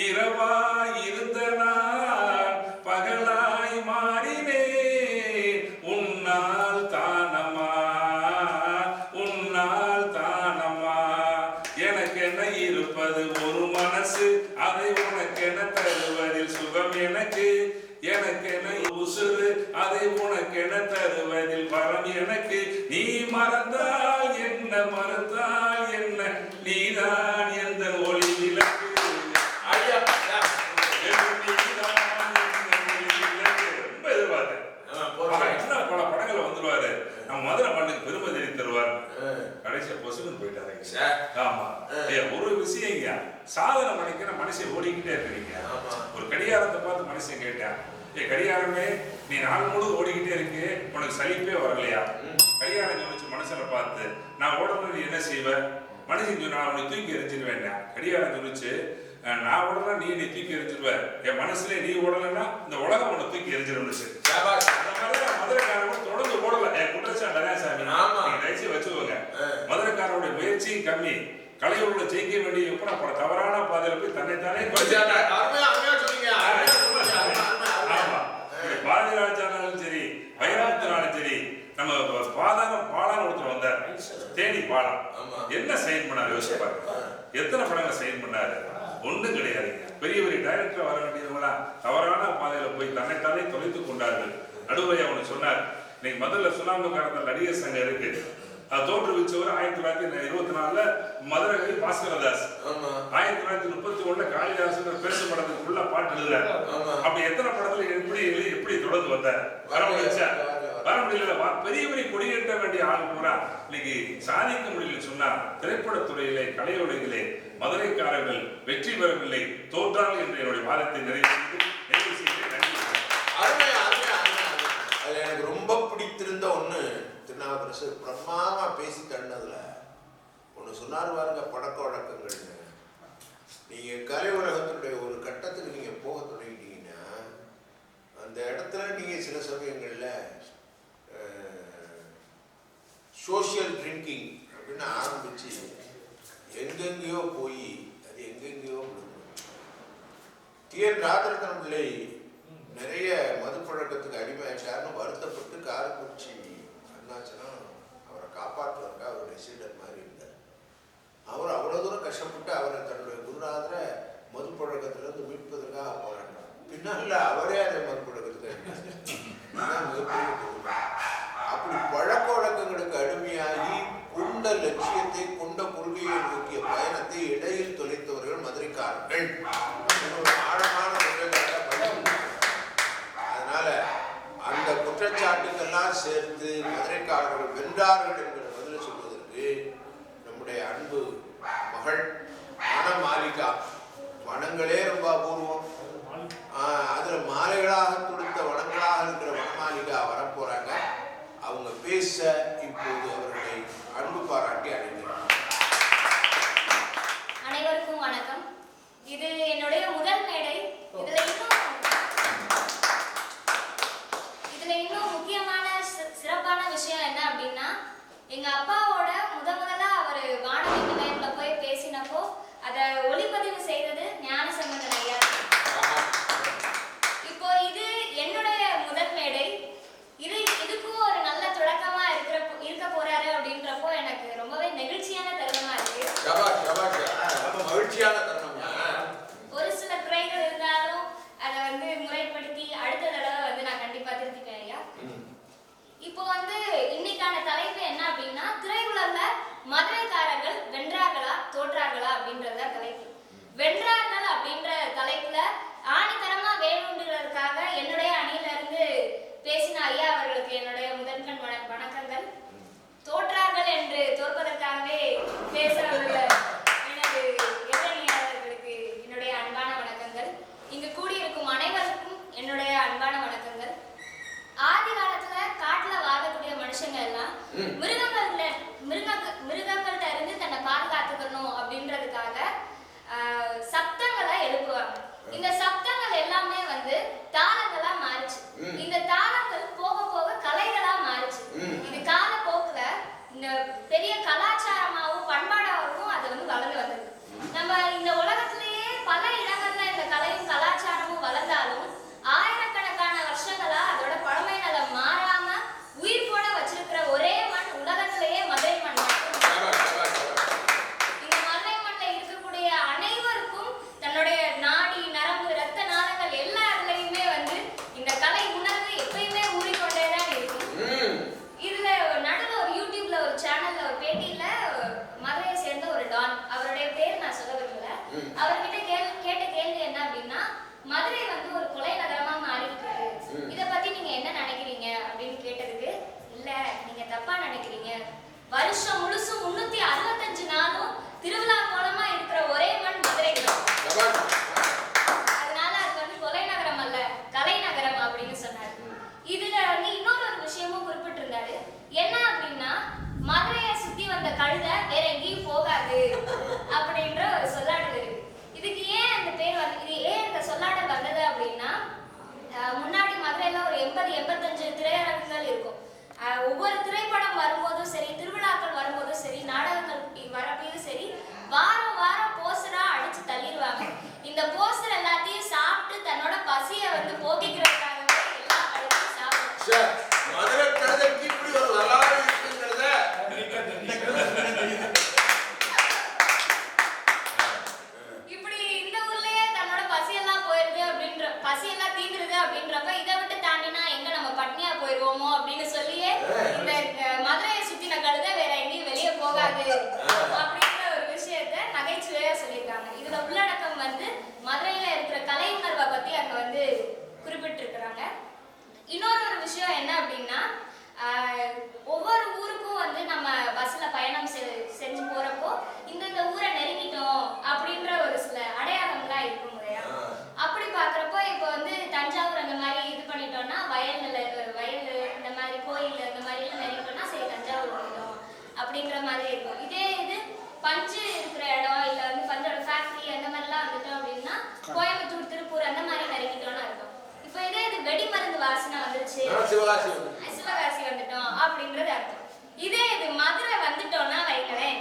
இரவாய் இருந்த நான் பகலாய் மாறினேன், உன்னால் தானமா உன்னால் தானமா. எனக்கு என்ன இருப்பது ஒரு மனசு, அதை உனக்கென தருவதில் சுகம் எனக்கு. எனக்கென உசுறு, அதை உனக்கென தருவதில் வரம் எனக்கு. நீ மறந்தால் என்ன மறந்தால் என்ன, நீதான் எந்த ஒளி விளக்கு. ரொம்ப எதிர்பார்த்தேன். பல படங்களை வந்துருவாரு. நம்ம மதுரை விடுவார். கடைசியா பொசுக்குன்னு போயிட்டாருங்க. ஆமா, ஒரு விஷயம் சாதனை பண்ணிக்கிற மனுஷன் ஓடிக்கிட்டே இருக்கிறீங்க. ஒரு கடிகாரத்தை பார்த்து மனுஷன் கேட்டேன், கடிகாரமே நீ நாள் முழுவதும் ஓடிக்கிட்டே இருக்கு, உனக்கு சலிப்பே வரலையா? கடிகாரம் சொல்லிச்சு மனுஷனை பார்த்து, நான் ஓடணும் நீ என்ன செய்வ? மனுஷன் சொன்னா அவனை தூக்கி எரிஞ்சிருவேன். கடிகாரம் சொல்லிச்சு, நான் ஓடலாம் நீ நீ தூக்கி எரிஞ்சிருவேன், என் மனசுல நீ ஓடலைன்னா இந்த உலகம் உன்னை தூக்கி எரிஞ்சிருந்துச்சு. அந்த மாதிரிதான் மதுரைக்காரன் தொடர்ந்து ஓடல. என் குற்றச்சாட்டு சாமி நீங்க தயவுசெய்து வச்சுக்கோங்க. மதுரைக்காரனுடைய முயற்சியும் கம்மி, கலையோட ஜெயிக்க வேண்டிய எப்ப தவறான பாதையில போய் தன்னைத்தானே பாரதிராஜானாலும் சரி, வைரமுத்துனாலும் சரி, நம்ம பாலான்னு ஒருத்தர் வந்தார், தேனி பாலம். என்ன சைன் பண்ணாரு யோசிப்பாரு? எத்தனை படங்களை சைன் பண்ணாரு? ஒன்றும் கிடையாதுங்க. பெரிய பெரிய டைரக்டர் வர வேண்டியவங்களா தவறான பாதையில போய் தன்னைத்தானே தொலைத்து கொண்டார்கள். நடுவரை அவனு சொன்னார், இன்னைக்கு முதல்ல சுனாமி காலத்தில் நடிகர் சங்கம் இருக்கு, அது தோற்றுவிச்சவர் 1924 மதுரை பாஸ்கரதாஸ், 1931 காளிதாசன் பேசு படத்துக்குள்ள பாட்டு எழுதுறாரு. அப்படி எத்தனை படத்துல எப்படி தொடர்ந்து வந்தார்? வர முடியல. பெரிய பெரிய கொடியேற்ற வேண்டிய ஆள் பூரா இன்னைக்கு சாதிக்க முடியல சொன்னா, திரைப்படத்துறையிலே கலையுலகிலே மதுரைக்காரர்கள் வெற்றி பெறவில்லை, தோற்றார்கள் என்ற என்னுடைய வாதத்தை நிறைவு செய்து நன்றி. அதுல எனக்கு ரொம்ப பிடித்திருந்த ஒண்ணு, திருநாவுக்கரசு பிரமாதமா பேசி தண்ணதுல ஒண்ணு சொன்னார் பாருங்க, பழக்க வழக்கங்கள்னு. நீங்க கலை உலகத்தினுடைய ஒரு கட்டத்துக்கு நீங்க போக தொடங்கிட்டீங்கன்னா, அந்த இடத்துல நீங்க சில சமயங்கள்ல சோசியல் ட்ரிங்கிங் அப்படின்னு ஆரம்பிச்சு எங்கெங்கேயோ போய் அது எங்கெங்கேயோ டி.என். ராஜரத்னம் பிள்ளை நிறைய மது பழக்கத்துக்கு அடிமையாச்சாருன்னு வருத்தப்பட்டு காரைக்குறிச்சி அருணாச்சலம் அவரை காப்பாற்றுவதற்காக அவருடைய சீடர் மாதிரி இருந்தார். அவர் அவ்வளவு தூரம் கஷ்டப்பட்டு அவரை தன்னுடைய குருநாதரை மது பழக்கத்திலிருந்து மீட்பதற்காக போராடினார். பின்னால அவரே அதை மது பழக்கத்துக்கு அப்படி பழக்க வழக்கங்களுக்கு அடிமையாகி கொண்ட லட்சியத்தை கொண்ட கொள்கையை நோக்கிய பயணத்தை இடையில் தொலைத்தவர்கள் மதுரைக்காரர்கள். ஆழமான அதனால அந்த குற்றச்சாட்டுக்கெல்லாம் சேர்த்து மதுரைக்காரர்கள் வென்றார்கள் என்கிற பதில சொல்வதற்கு நம்முடைய அன்பு மகள் மணமாலிகா, வனங்களே ரொம்ப அபூர்வம், அதுல மாலைகளாக கொடுத்த வனங்களாக இருக்கிற வனமாலிகா வரப்போறாங்க. அவங்க பேச இப்போது அவர்களை அன்பு பாராட்டி அடைந்தார். அனைவருக்கும் வணக்கம். இது என்னுடைய முதல் மேடை. இதுல இன்னும் முக்கியமான சிறப்பான விஷயம் என்ன அப்படின்னா, எங்க அப்பாவோட முதலா அவர் வானொலி நிலையத்துல போய் பேசினப்போ அதை ஒளிப்பதிவு செய்தது ஞானசம்பந்தன் ஐயா. இப்போ இது என்னுடைய முதல் மேடை. இதுக்கும் ஒரு நல்ல தொடக்கமா இருக்க போறாரு அப்படின்றப்போ எனக்கு ரொம்பவே நெகிழ்ச்சியான தருணமா இருக்கு. ஒரு சில குறைகள் இருந்தாலும் அதை முறைப்படுத்தி அடுத்த தடவை நான் கண்டிப்பா திருத்திப்பேன் ஐயா. இப்போ இன்னைக்கான தலைப்பு என்ன அப்படின்னா, திரையுலகில மதுரைக்காரர்கள் வென்றார்களா தோற்றார்களா அப்படின்றத தலைப்பு. வென்றார்கள் அப்படின்ற தலைப்புல ஆணித்தரமா வேணுன்றதற்காக என்னுடைய அணியில இருந்து பேசின ஐயா அவர்களுக்கு என்னுடைய முதன்கண் வணக்கங்கள். தோற்றார்கள் என்று தோற்பதற்காகவே பேச உள்ள எனது எதிரணியாளர்களுக்கு என்னுடைய அன்பான வணக்கங்கள். இங்கு கூடியிருக்கும் அனைவருக்கும் என்னுடைய அன்பான வணக்கங்கள். ஆதி காலத்துல காட்டுல வாழக்கூடிய மனுஷங்க எல்லாம் மிருகங்கள்ட்ட இருந்து தன்னை பாதுகாத்துக்கணும் அப்படின்றதுக்காக சப்தங்களை எழுப்புவாங்க. இந்த சப்தங்கள் எல்லாமே தாளங்களா மாறிச்சு. இந்த தாளங்கள் போக போக கலைகளா மாறிச்சு. இது காலப்போக்குல இந்த பெரிய கலாச்சாரமாவும் பண்பாடாகவும் அது வளர்ந்து வந்தது. நம்ம இந்த உலகத்திலேயே பல இடங்கள்ல இந்த கலையும் கலாச்சாரமும் வளர்ந்தாலும் ஆயிரக்கணக்கான வருஷங்களா அதோட பழமை நலம் மாறாம உயிர் போட வச்சிருக்கிற ஒரே மண் உலகத்திலேயே மதுரை மண். இந்த மதுரை மண்ணில் இருக்கக்கூடிய அனைவருக்கும் தன்னுடைய நாடி நரம்பு ரத்த நாளங்கள் எல்லா இடத்துலயுமே இந்த கலை உணர்வு எப்பயுமே ஊறிக்கொண்டேதான் இருக்கும். இதுல நடுவில் ஒரு யூடியூப்ல ஒரு சேனல்ல ஒரு வருஷம் முழுசும் 365 நாளும் திருவிழா கோலமா இருக்கிற ஒரே மண் மதுரை தான். அதனால அது வந்து கொலை நகரம் அல்ல, கலை நகரம் அப்படின்னு சொன்னாரு. இதுல வந்து இன்னொரு விஷயமும் குறிப்பிட்டிருந்தாரு. என்ன அப்படின்னா, மதுரையை சுத்தி வந்த கழுதை வேற எங்கேயும் போகாது அப்படின்ற ஒரு சொல்லாடல் இருக்கு. இதுக்கு ஏன் அந்த பேர் வந்து, இது ஏன் இந்த சொல்லாடல் வந்தது அப்படின்னா, முன்னாடி மதுரையில ஒரு 80-85 திரையரங்குகள் இருக்கும். ஒவ்வொரு திரைப்படம் வரும்போதும் சரி, திருவிழாக்கள் வரும்போதும் சரி, நாடகங்கள் வரப்பையும் சரி, வாரம் வாரம் போஸ்டரா அடிச்சு தள்ளிடுவாங்க. இந்த போஸ்டர் எல்லாத்தையும் சாப்பிட்டு தன்னோட பசியை வந்து போக்கிக்கிறதுக்காகவே எல்லா கடையும் சாப்பிடுவாங்க. மதுரை கழுதைக்கு இப்படி ஒரு வரலாறு இருக்குங்கிறத இப்படி இந்த ஊர்லயே தன்னோட பசியெல்லாம் போயிருது அப்படின்ற, பசியெல்லாம் தீந்துருது அப்படின்றப்ப இதை விட்டு தாண்டினா எங்க நம்ம பட்னியா போயிருவோமோ அப்படின்னு சொல்லியே இந்த மதுரையை சுத்தின கழுதை வேற எங்கேயும் வெளியே போகாது அப்படின்ற ஒரு விஷயத்த நகைச்சுவையா சொல்லியிருக்காங்க. இதுல உள்ளடக்கம் வந்து மதுரையில இருக்கிற கலை உணர்வை பத்தி அங்க வந்து குறிப்பிட்டிருக்கிறாங்க. இன்னொரு ஒரு விஷயம் என்ன அப்படின்னா, ஒவ்வொரு ஊருக்கும் வந்து நம்ம பஸ்ல பயணம் செஞ்சு போறப்போ இந்த ஊரை நெருங்கிட்டோம் அப்படின்ற ஒரு சில அடையாளம்லாம் இருக்கும் இல்லையா? அப்படி பாக்குறப்போ இப்போ வந்து தஞ்சாவூர் அந்த மாதிரி இது பண்ணிட்டோம்னா, வயல் இந்த மாதிரி கோயில் இந்த மாதிரி எல்லாம் நெருங்கிட்டோம்னா சரி தஞ்சாவூர் வந்துட்டோம் அப்படின்ற மாதிரி இருக்கும். இதே இது பஞ்சு இருக்கிற இடம் இல்ல வந்து பஞ்சோட ஃபேக்டரி அந்த மாதிரிலாம் வந்துட்டோம் அப்படின்னா கோயம்புத்தூர், திருப்பூர் அந்த மாதிரி நெருங்கிட்டோம்னு இருக்கும். இப்போ இதே இது வெடி மருந்து வாசனை வந்துருச்சு, சிவகாசி வந்துட்டோம் அப்படின்றது அர்த்தம். இதே இது மதுரை வந்துட்டோம்னா வைக்கிறேன்,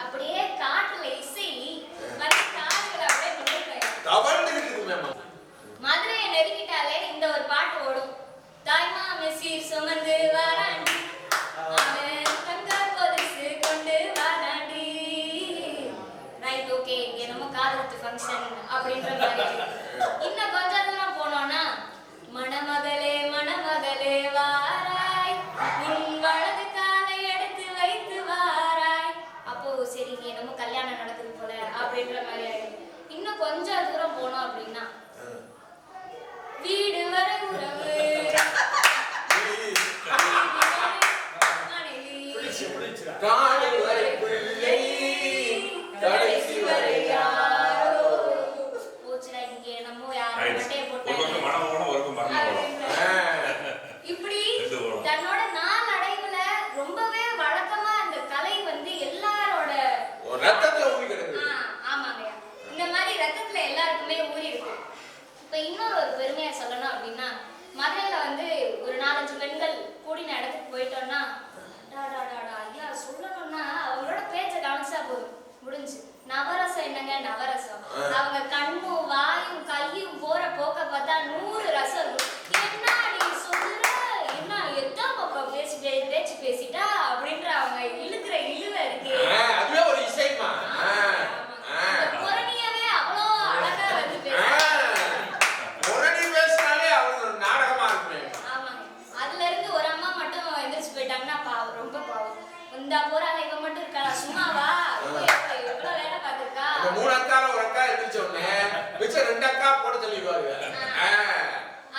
அப்படியே காட்டுல இசை வந்து காதுகளை அப்படியே பண்ணிருக்கேன். மதுரையை நெருங்கிட்டாலே இந்த ஒரு பாட்டு ஓடும். தாய்மா மெசீர் சுமந்து வாராண்டி, தங்க கொலுசு கொண்டு வாராண்டி. ரைட், ஓகே, இங்க நம்ம காதலத்து ஃபங்க்ஷன் அப்படின்ற மாதிரி. இன்னும் கொஞ்ச தூரம் போனோம்னா, மணமகளே மணமகளே வாராய், உன் வலது காலை எடுத்து வைத்து வாராய். அப்போ சரி இங்க என்னமோ கல்யாணம் நடக்குது போல அப்படின்ற மாதிரி ஆயிடும். இன்னும் கொஞ்சம் தூரம் போனோம் அப்படின்னா, வீடு வரை உறவு, போச்சுடா இங்க என்னமோ யாரும் மட்டையை போட்டாங்க. இப்படி தன்னோட நாள் அடைவுல ரொம்பவே வழக்கமா இந்த கலை வந்து எல்லாரோட ஆமாங்க, இந்த மாதிரி ரத்தத்துல எல்லாருக்குமே ஊறி இருக்கு. இப்ப இன்னொரு ஒரு பெருமையா சொல்லணும் அப்படின்னா, மதுரையில வந்து ஒரு 4-5 பெண்கள் கூடின இடத்துக்கு போயிட்டோம்னா, ஐயா சொல்லணும்னா அவங்களோட பேச்ச கவனிச்சா போதும், முடிஞ்சு. நவரசம் என்னங்க நவரசம், அவங்க கண்ணும் வாயும் கையும் போற போக்க பார்த்தா 100 ரசம் இருக்கும். என்ன நீ சொல்ற, என்ன எத்தனை பக்கம் பேச்சு பேசிட்டா அப்படின்ற அவங்க இழுக்கிற இழுவை இருக்கு. அதுவே ஒரு இசைமா. புரணியவே அவ்வளோ அழகா வந்து புரணி பேசினாலே அவங்க நாடகமா இருக்குமே. ஆமாங்க, அதுல இருந்து ஒரு அம்மா மட்டும் எந்திரிச்சு போயிட்டாங்கன்னா பாவம், ரொம்ப பாவம். இந்த போறாங்க, இவ மட்டும் இருக்கா சும்மாவா, எவ்வளவு வேலை பார்த்திருக்கா. 3 அக்கால ஒரு அக்கா எந்திரிச்ச உடனே மிச்சம் 2 அக்கா போட சொல்லிடுவாங்க.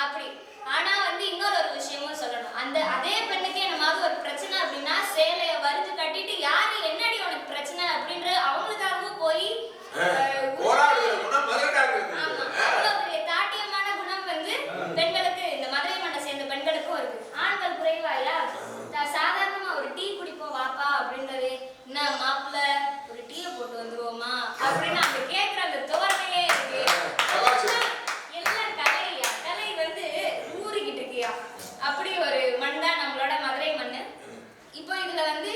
அப்படி. ஆனா வந்து இன்னொரு ஒரு விஷயமும் சொல்லணும். அதே பெண்ணுக்கு என்னமாவது ஒரு பிரச்சனை அப்படின்னா சேலைய வரிஞ்சு கட்டிட்டு யாரு என்னடி உனக்கு பிரச்சனை அப்படின்ற அவங்களுக்காகவும் போய் போராடுகிற குணம் மதுரைக்காரங்களுக்கு. அவ்வளவு பெரிய தாட்டியமான குணம் வந்து பெண்களுக்கு, இந்த மதுரை மண்ணை சேர்ந்த பெண்களுக்கும் இருக்கு. ஆண்கள் குறைவாயா, சாதாரணமா ஒரு டீ குடிப்போம் வாப்பா அப்படின்றது, என்ன மாப்பிள்ள ஒரு டீயை போட்டு வந்துருவோமா அப்படின்னு அவங்க கேட்கிற அந்த தோரணையே இருக்கு. எல்லாம் கலை வந்து ஊறிக்கிட்டு இருக்கியா, அப்படி ஒரு மண் தான் நம்மளோட மதுரை மண்ணு. இப்போ இதுல வந்து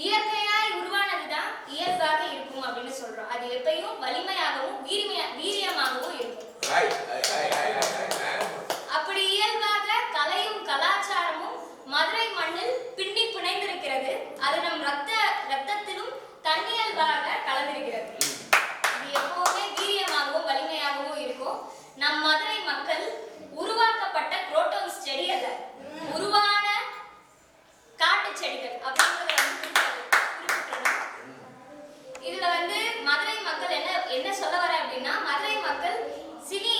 இயற்கையாய் உருவானதுதான் இயல்பாக இருக்கும் அப்படின்னு சொல்றோம். அது எப்பயும் வலிமையாகவும் வீரியமாகவும் இருக்கும். அப்படி இயல்பாக கலையும் கலாச்சாரமும் மதுரை மண்ணில் பின்னி பிணைந்திருக்கிறது. அது நம் ரத்தத்திலும் தன்னியல்பாக கலந்திருக்கிறது. இது எப்பவுமே வீரியமாகவும் வலிமையாகவும் இருக்கும். நம் மதுரை மக்கள் உருவாக்கப்பட்ட குரோட்டோஸ் செடி அல்ல, உருவான காட்டு செடிகள் அப்படின்றத வந்து குறிப்பிட்டிருக்கோம். இதுல வந்து மதுரை மக்கள் என்ன சொல்ல வர அப்படின்னா, மதுரை மக்கள் சினி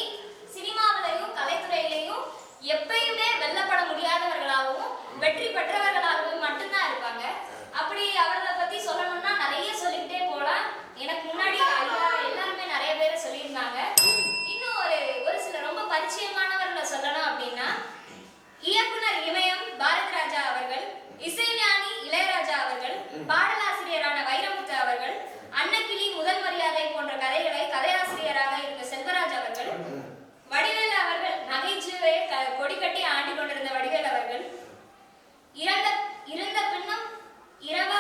இருந்த பின்னும் இரவ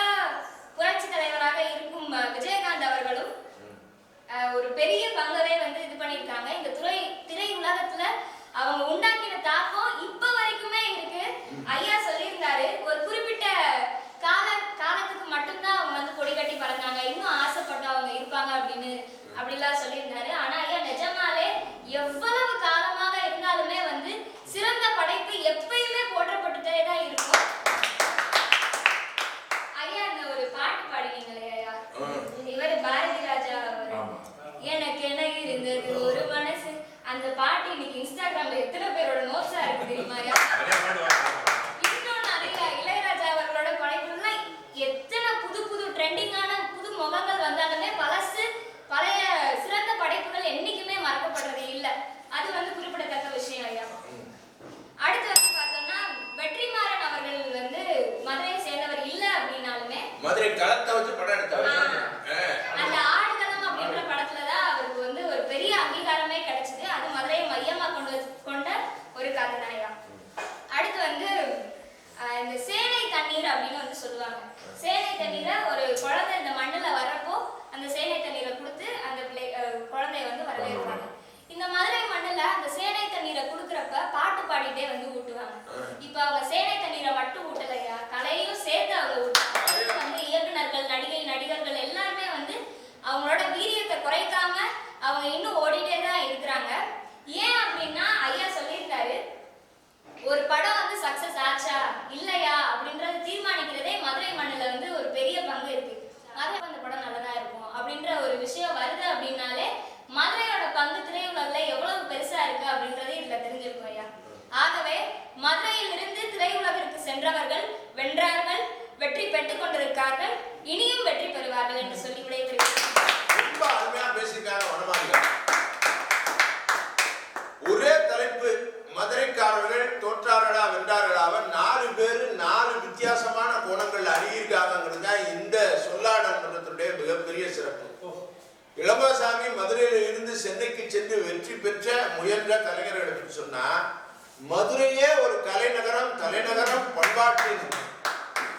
புரட்சி தலைவராக இருக்கும் விஜயகாந்த் அவர்களும் ஒரு பெரிய பங்கவே வந்து இது பண்ணியிருக்காங்க. இந்த திரை உலகத்துல அவங்க உண்டாக்கின தாக்கம் இப்ப வரைக்குமே இருக்கு. ஐயா சொல்லியிருந்தாரு, ஒரு குறிப்பிட்ட காலத்துக்கு மட்டும்தான் அவங்க வந்து கொடி கட்டி பறந்தாங்க, இன்னும் ஆசைப்பட்டு அவங்க இருப்பாங்க அப்படின்னு அப்படிலாம் சொல்லியிருந்தாரு. ஆனா ஐயா நிஜமாலே எவ்வளவு காலமாக இருந்தாலுமே வந்து சிறந்த படைப்பு எப்பயுமே போற்றப்பட்டுட்டே தான் இருக்கும். ஐயா இந்த ஒரு பாட்டு பாடுவீங்களே ஐயா, இவர் பாரதி ராஜா எனக்கு என்ன இருந்தது ஒரு மனசு, அந்த பாட்டு இன்னைக்கு இன்ஸ்டாகிராம்ல எத்தனை பேரோட நோட்ஸா இருக்கு தெரியுமா? இன்னும் நிறைய இளையராஜா அவர்களோட படைப்புல எத்தனை புது புது ட்ரெண்டிங்கான புது முகங்கள் வந்தாலுமே பழைய சிறந்த படைப்புகள் என்னைக்குமே மறக்கப்படுறது இல்லை. அது வந்து குறிப்பிடத்தக்க விஷயம் ஐயா. அடுத்து வந்து பார்த்தோம்னா வெற்றிமாறன் அவர்கள் வந்து மதுரையை சேர்ந்தவர் இல்ல அப்படின்னாலுமே மதுரை களத்தை வச்சு படம் எடுத்தவர். அந்த ஆடுகளம் அப்படின்ற படத்துலதான் அவருக்கு வந்து ஒரு பெரிய அங்கீகாரமே கிடைச்சது. அது மதுரையை மையமா கொண்ட ஒரு கதை தான் ஐயா. அடுத்து வந்து இந்த சேனை தண்ணீர் அப்படின்னு வந்து சொல்லுவாங்க. சேனை தண்ணீரை ஒரு குழந்தை இந்த மண்ணுல வர்றப்போ அந்த சேனை தண்ணீரை கொடுத்து அந்த குழந்தைய வந்து வரவேற்பாங்க. இந்த மதுரை மண்ணுல அந்த சேனை தண்ணீரை கொடுக்குறப்ப பாட்டு பாடிட்டே வந்து ஊட்டுவாங்க. இப்ப அவங்க சேனை தண்ணீரை மட்டும் ஊட்டலையா, கலையும் சேர்த்து அவங்க ஊட்டுவாங்க. வந்து இயக்குனர்கள், நடிகர்கள் எல்லாருமே வந்து அவங்களோட வீரியத்தை குறைக்காம அவங்க இன்னும் ஓடிட்டே தான் இருக்கிறாங்க. ஏன் அப்படின்னா ஐயா சொல்லியிருந்தாரு, ஒரு படம் வந்து சக்சஸ் ஆச்சா இல்லையா அப்படின்றத தீர்மானிக்கிறதே மதுரை மண்ணுல வந்து ஒரு பெரிய பங்கு இருக்கு. மதுரை அந்த படம் நல்லதா இருக்கும் அப்படின்ற ஒரு விஷயம் வருது அப்படின்னாலே மதுரையோட பங்கு திரையுலகில எவ்வளவு பெருசா இருக்கு அப்படின்றதே இதுல தெரிஞ்சிருக்கும் ஐயா. ஆகவே மதுரையில் இருந்து திரையுலகிற்கு சென்றவர்கள் வென்றார்கள், வெற்றி பெற்றுக் கொண்டிருக்கார்கள், இனியும் வெற்றி பெறுவார்கள் என்று சொல்லி விடைபெறுகிறேன். ரொம்ப அருமையா பேசியிருக்காங்க வனமாளிகள். ஒரே தலைப்பு, மதுரைக்காரர்கள் தோற்றார்களா வென்றார்களாவ 4 பேர் 4 வித்தியாசமான கோணங்கள் அறியிருக்காங்கிறது தான் இந்த சொல்லாடல் மன்றத்துடைய மிகப்பெரிய சிறப்பு. இளமசாமி மதுரையில இருந்து சென்னைக்கு சென்று வெற்றி பெற்ற முயன்ற கலைஞர்களுக்கு சொன்னா, மதுரையே ஒரு கலைநகரம், தலைநகரம், பண்பாட்டின்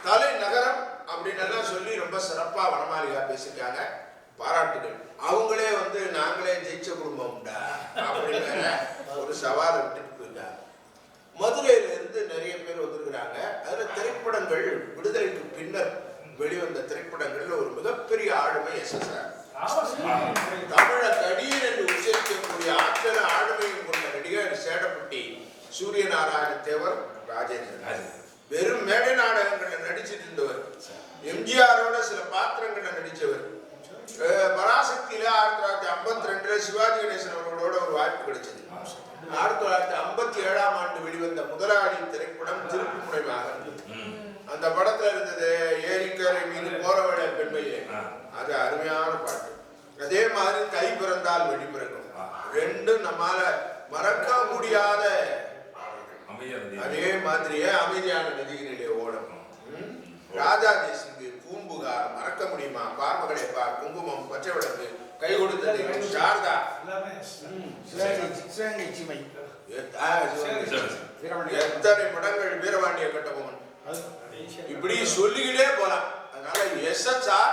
தலைநகரம் அப்படின்னு எல்லாம் சொல்லி ரொம்ப சிறப்பா வனமாளிகா பேசியிருக்காங்க. பாராட்டுகள். அவங்களே வந்து நாங்களே ஜெயிச்ச குடும்பம்டா அப்படின்னு ஒரு சவாலை விட்டுட்டு போயிருக்காங்க. மதுரையில இருந்து நிறைய பேர் வந்திருக்கிறாங்க. அதுல திரைப்படங்கள் விடுதலைக்கு பின்னர் வெளிவந்த திரைப்படங்கள்ல ஒரு மிகப்பெரிய ஆளுமை SSR. தமிழ தடியன் என்று உச்சரிக்கக்கூடிய ஆற்றல் ஆளுமையும் கொண்ட நடிகர் சேடப்பட்டி சூரியநாராயண தேவர் ராஜேந்திரன். வெறும் மேடை நாடகங்களில் நடிச்சிட்டு இருந்தவர். எம்ஜிஆரோட சில பாத்திரங்களில் நடித்தவர். பராசக்தியில 1952 சிவாஜி கணேசன் அவர்களோட ஒரு வாய்ப்பு கிடைச்சது. 1957ஆம் ஆண்டு வெளிவந்த முதலாளி திரைப்படம் திருப்புமுனை மகன். அந்த படத்துல இருந்தது ஏரிக்கரை மீது போறவழ பெண்மையே, அது அருமையான பாட்டு. அதே மாதிரி கை பிறந்தால் வெடி பிறக்கும், ரெண்டும் நம்மால மறக்க முடியாத. அதே மாதிரியே அமைதியான நதிகளிலே ஓடும். ராஜா தேசிங்கு பூம்புகார் மறக்க முடியுமா, பார்மகளை பார், குங்குமம், பச்சை விளக்கு, கை கொடுத்தது சாரதா, எத்தனை படங்கள், வீரபாண்டிய கட்டபொம்மன், இப்படி சொல்லிக்கிட்டே போலாம். அதனால SSR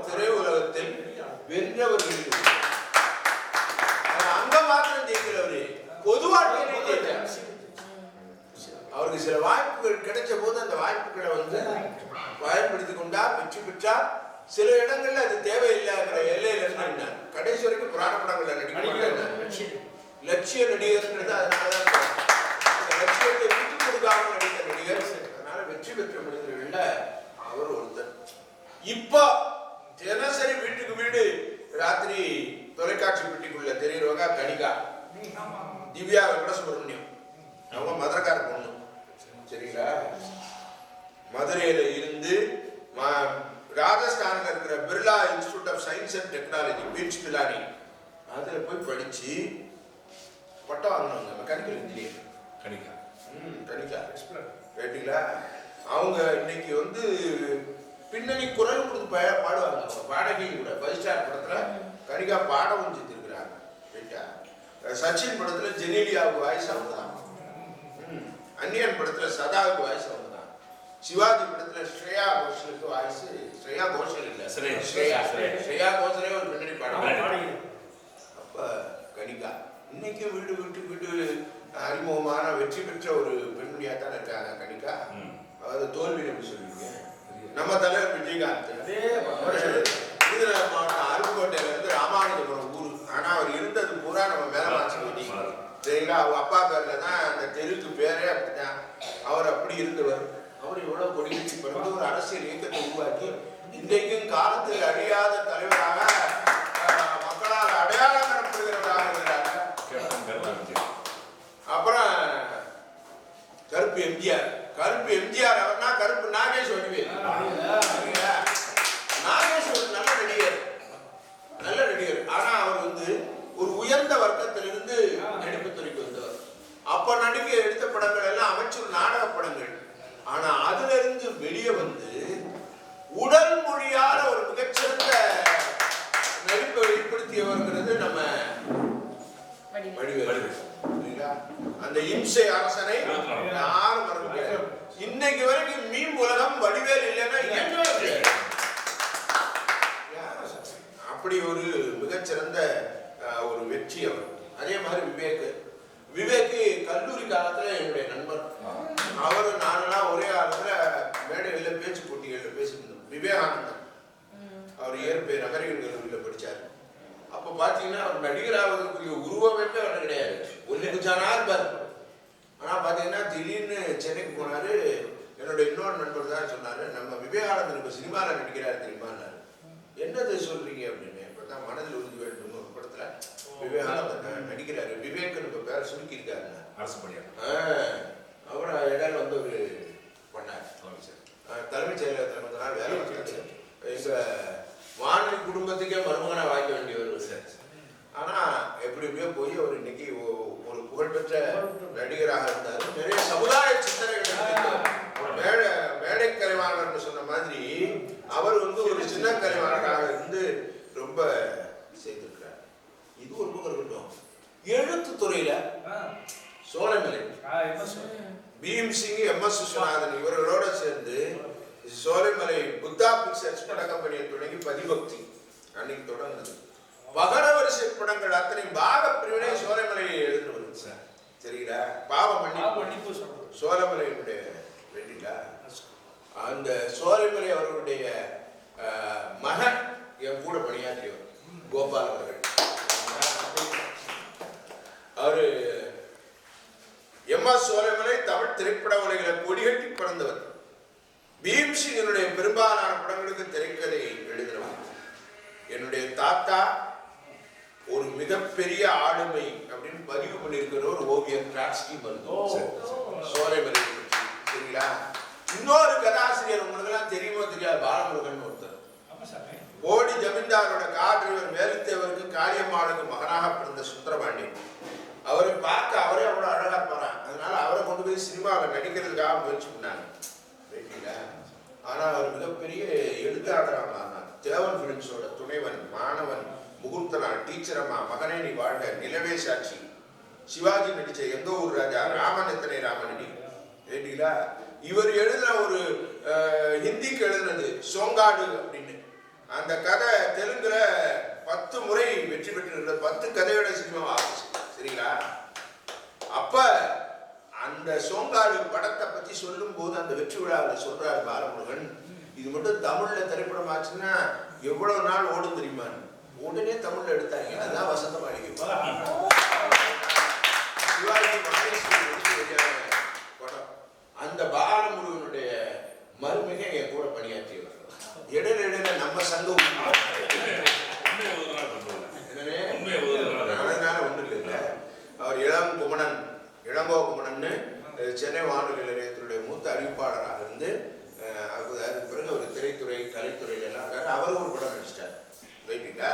திரையுலகத்தில் வென்றவர்கள் அங்க மாத்திரம் ஜெயிக்கிறவரு, பொது வாழ்க்கையிலே ஜெயிச்சார். அவருக்கு சில வாய்ப்புகள் கிடைச்ச போது அந்த வாய்ப்புகளை வந்து பயன்படுத்தி கொண்டார், வெற்றி பெற்றார். சில இடங்கள்ல அது தேவையில்லைங்கிற எல்லையில இருந்தார். கடைசி வரைக்கும் புராண படங்கள்ல நடிக்க லட்சிய நடிகர்ன்றது அதனாலதான் லட்சியத்தை விட்டு கொடுக்காம நடித்த நடிகர். அதனால வெற்றி பெற்ற மனிதர்கள்ல அவர் ஒருத்தர். இப்போ தினசரி வீட்டுக்கு வீடு ராத்திரி தொலைக்காட்சி பெட்டிக்குள்ள தெரியுறவங்க கனிகா, திவ்யா வெங்கடசுப்ரமணியம். அவங்க மதுரைக்கார பொண்ணு, சரிங்களா? மதுரையில இருந்து ராஜஸ்தான்ல இருக்கிற Birla institute of science and technology, BITS Pilani, அதுல போய் படிச்சு பட்டம் வாங்கினாங்க. Mechanical engineer Kanika. ரைட்டுங்களா? அவங்க இன்னைக்கு வந்து பின்னணி குரல் கொடுத்து பாடுவாங்க. பாடகையும் கூட 5 ஸ்டார் படத்துல கனிகா பாடவும் செஞ்சிருக்கிறாங்க. ரைட்டா? சச்சின் படத்துல ஜெனிலியாவுக்கு வாய்ஸ் அவங்க தான். அந்நியன் படத்துல சதாவுக்கு வாய்ஸ் அவங்க தான். சிவாஜி படத்துல ஸ்ரேயா கோஷலுக்கு வாய்ஸ், ஸ்ரேயா கோஷல் இல்ல, ஸ்ரேயா கோஷலே ஒரு பின்னணி பாடம். அப்ப கணிகா இன்னைக்கு வீடு விட்டு வீடு அறிமுகமான வெற்றி பெற்ற ஒரு பெண்மணியா தான் இருக்காங்க கணிகா. அது தோல்வி எப்படி சொல்லுவீங்க? நம்ம தலைவர் விஜயகாந்த் விருதுநகர் மாவட்டம் அருப்புக்கோட்டையில இருந்து ராமானுஜபுரம் ஊரு. ஆனா அவர் இருந்தது பூரா நம்ம மேலமாச்சி வெட்டி. சரிங்களா? அவங்க அப்பா பேர்ல தான் அந்த தெருக்கு பேரே அப்படித்தான். அவர் அப்படி இருந்தவர். அவர் இவ்வளவு கொடியேற்றி பிறந்து ஒரு அரசியல் இயக்கத்தை உருவாக்கி இன்றைக்கும் காலத்தில் அழியாத தலைவராக மக்களால் அடையாளம் தரப்படுகிறவராக இருக்கிறாங்க. அப்புறம் கருப்பு எம்ஜிஆர். கருப்பு எம்ஜிஆர் அவர்னா கருப்பு நாகேஷ் வடிவேல். நாகேஷ் ஒரு நல்ல நடிகர். ஆனா அவர் வந்து ஒரு உயர்ந்த வர்க்கத்திலிருந்து நடிப்பு துறைக்கு வந்தவர். அப்ப நடிக்க எடுத்த படங்கள் எல்லாம் அமைச்சர் நாடக படங்கள். ஆனா அதுல இருந்து வெளியே வந்து உடல் மொழியால ஒரு மிகச்சிறந்த நடிப்பை வெளிப்படுத்தியவர்கிறது நம்ம வடிவேல். அந்த இம்சை அரசனை யாரும் மறக்க முடியாது. இன்னைக்கு வரைக்கும் மீம் உலகம் வடிவேல் இல்லைன்னா அப்படி ஒரு மிகச்சிறந்த ஒரு வெற்றி அவர். அதே மாதிரி விவேக் கல்லூரி காலத்துல என்னுடைய நண்பர். அவரு நானெல்லாம் ஒரே காலத்துல மேடைகளில் பேச்சு போட்டிகளில் பேசியிருந்தோம். விவேகானந்தன் அவர் இயற்பெயர் அமெரிக்கன் கல்லூரியில் படிச்சார். அப்ப பாத்தீங்கன்னா அவர் நடிகராவதற்குரிய உருவமைப்பே அவரு கிடையாது. ஒன்றுக்கு சானா இருப்பார். ஆனா பாத்தீங்கன்னா திடீர்னு சென்னைக்கு போனாரு. என்னோட இன்னொரு நண்பர் தான் சொன்னாரு, நம்ம விவேகானந்தன் இப்ப சினிமாவில் நடிக்கிறாரு தெரியுமான்னாரு. என்னது சொல்றீங்க அப்படின்னு. இப்பதான் மனதில் உறுதி வேண்டும் ஒரு படத்துல விவேகானந்தன் நடிக்கிறாரு. விவேக்னு இப்ப பேரை சுருக்கியிருக்காரு. அப்புறம் இடையில வந்து ஒரு பண்ணார் தலைமைச் செயலகத்தில் கொஞ்ச நாள் வேலை பார்த்தாரு. எங்க வானொலி குடும்பத்துக்கே மருமகனா வாய்க்க வேண்டியவர் சார். ஆனா எப்படியோ போய் அவர் இன்னைக்கு ஒரு புகழ்பெற்ற நடிகராக இருந்தார். நிறைய சமுதாய சிந்தனைகள் மேடை கலைவாணர் சொன்ன மாதிரி அவர் வந்து ஒரு சின்ன கலைவாணராக இருந்து ரொம்ப செய்திருக்கிறார். இது ஒரு பக்கம் இருக்கட்டும். எழுத்து துறையில சோலைமலை பீம் சிங், எம்.எஸ். விஸ்வநாதன் இவர்களோட சேர்ந்து சோலைமலை புத்தா பிக்சர்ஸ் பட கம்பெனியை தொடங்கி பதிபக்தி அன்னைக்கு தொடங்குது. பகர வரிசை படங்கள் அத்தனை பாக பிரிவினை சோலைமலை எழுந்து வருது சார். சரிங்களா? பாவ மன்னிப்பு சோலைமலையினுடைய வெற்றிங்களா? அந்த சோலைமலை அவர்களுடைய மகன் என் கூட பணியாற்றியவர் கோபால் அவர்கள். அவரு எம்.எஸ். சோலைமலை தமிழ் திரைப்பட உலகில கொடிகட்டி பறந்தவர். பீம் சிங்கினுடைய பெரும்பாலான படங்களுக்கு திரைக்கதை எழுதினவர். என்னுடைய தாத்தா ஒரு மிகப்பெரிய ஆளுமை அப்படின்னு பதிவு பண்ணியிருக்கிற ஒரு ஓவியர் டிராட்ஸ்கி சோலைமலை பற்றி. சரிங்களா? இன்னொரு கதாசிரியர் உங்களுக்கு எல்லாம் தெரியுமோ தெரியாது, பாலமுருகன் ஒருத்தர். போடி ஜமீன்தாரோட கார் டிரைவர் வேலுத்தேவருக்கு காளியம்மாளுக்கு மகனாக பிறந்த சுந்தரபாண்டியன். அவரை பார்க்க அவரே அவ்வளவு அழகா இருப்பாராம். அதனால அவரை கொண்டு போய் சினிமாவில் நடிக்கிறதுக்காக முயற்சி பண்ணாங்க. ஆனா அவர் மிகப்பெரிய எழுத்தாளராக மாறினார். தேவன் பிலிம்ஸோட துணைவன், மாணவன், முகூர்த்தனார், டீச்சரம்மா, மகனே நீ வாழ்க, நிலவே சாட்சி, சிவாஜி நடிச்ச எந்த ஊர் ராஜா, ராமன் எத்தனை ராமனடி. கேட்டீங்களா? இவர் எழுதின ஒரு ஹிந்திக்கு எழுதினது சோங்காடு அப்படின்னு. அந்த கதை தெலுங்குல 10 முறை வெற்றி பெற்று 10 கதையோட சினிமா ஆச்சு. சரிங்களா? அப்ப அந்த சோங்காடு படத்தை பத்தி சொல்லும் போது அந்த வெற்றி விழாவில் சொல்றாரு பாலமுருகன், இது மட்டும் தமிழ்ல திரைப்படம் ஆச்சுன்னா எவ்வளவு நாள் ஓடும் தெரியுமா? உடனே தமிழ்ல எடுத்தாங்க. அதுதான் வசந்த மாளிகை. சிவாஜி படம். அந்த பாலமுருகனுடைய மருமக என் கூட பணியாற்றியவர். இடையில நம்ம சங்கம் அதனால ஒண்ணு இல்ல. அவர் இளங்கோ குமணன் சென்னை வானொலி நிலையத்தினுடைய மூத்த அறிவிப்பாளராக இருந்து அதுக்கு பிறகு ஒரு திரைத்துறை கலைத்துறையில எல்லாம் அவர் ஒரு படம் நடிச்சிட்டார். ரைட்டுங்களா?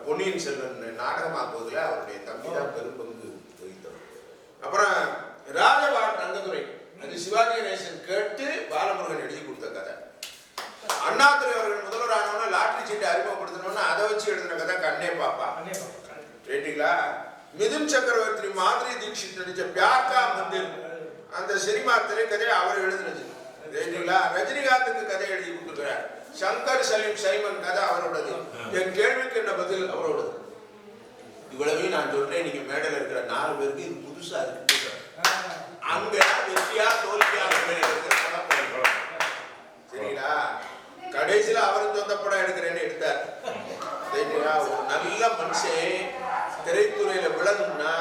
பொன்னியின் செல்வன் நாடகமாக்குவதில் அவருடைய தம்பி தான் பெரும்பங்கு வகித்தவர். அப்புறம் ராஜபாட் ரங்கத்துறை, அது சிவாஜி கணேசன் கேட்டு பாலமுருகன் எழுதி கொடுத்த கதை. அண்ணாதுரை அவர்கள் முதல்வரானவன லாட்டரி சீட்டை அறிமுகப்படுத்தணும்னு அதை வச்சு எழுதின கதை கண்ணே பாப்பா. ரைட்டுங்களா? மிதுன் சக்கரவர்த்தி, மாதுரி தீட்சித் நடிச்ச பியாக்கா மந்திர், அந்த சினிமா திரைக்கதை அவர் எழுதினது. சரிங்களா? ரஜினிகாந்துக்கு கதை எழுதி கொடுத்துருக்கிறார். சங்கர் சலீம் சைமன் கதை அவரோடது. என் கேள்விக்கு என்ன பதில் அவரோடது. இவ்வளவையும் நான் சொல்றேன். நீங்க மேடையில் இருக்கிற 4 பேருக்கு இது புதுசா இருக்கு. அங்க வெற்றியா தோல்வியா சரிங்களா? கடைசியில அவரும் சொந்த படம் எடுக்கிறேன்னு எடுத்தார். சரிங்களா? ஒரு நல்ல மனுஷன் திரைத்துறையில விளங்கும்னா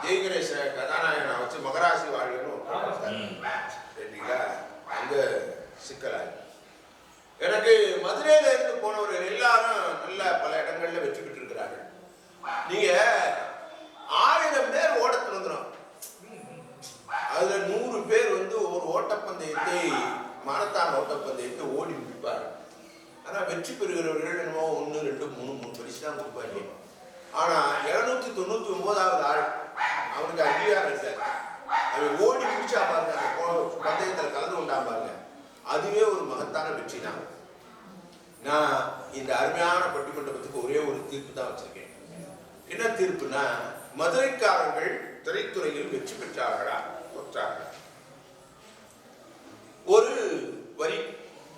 ஜெயகணேச கதாநாயகனை வச்சு மகராசி வாழ்க்கணும். சரிங்களா? அங்க சிக்கலாய் எனக்கு மதுரையில இருந்து போனவர்கள் எல்லாரும் நல்ல பல இடங்கள்ல வெற்றி பெற்று இருக்கிறார்கள். நீங்க 1000 பேர் ஓட துணுங்குறோம். அதுல 100 பேர் வந்து ஒரு ஓட்டப்பந்தயத்தை மாரத்தான் ஓட்டப்பந்தயத்தை ஓடி முடிப்பார்கள். ஆனா வெற்றி பெறுகிறவர்கள் என்னமோ 1 2 3 பரிசு தான் கொடுப்பாங்க. ஆனா 299வது ஆள் அவனுக்கு அங்கீகாரம் இருக்காது. அவன் ஓடி முடிச்சா பாருங்க, அந்த பந்தயத்தில் கலந்து கொண்டா பாருங்க, அதுவே ஒரு மகத்தான வெற்றி தான். நான் இந்த அருமையான பட்டிமன்றத்துக்கு ஒரே ஒரு தீர்ப்பு தான் வச்சிருக்கேன். என்ன தீர்ப்புனா, மதுரைக்காரர்கள் திரைத்துறையில் வெற்றி பெற்றார்களா தோற்றார்களா? ஒரு வரி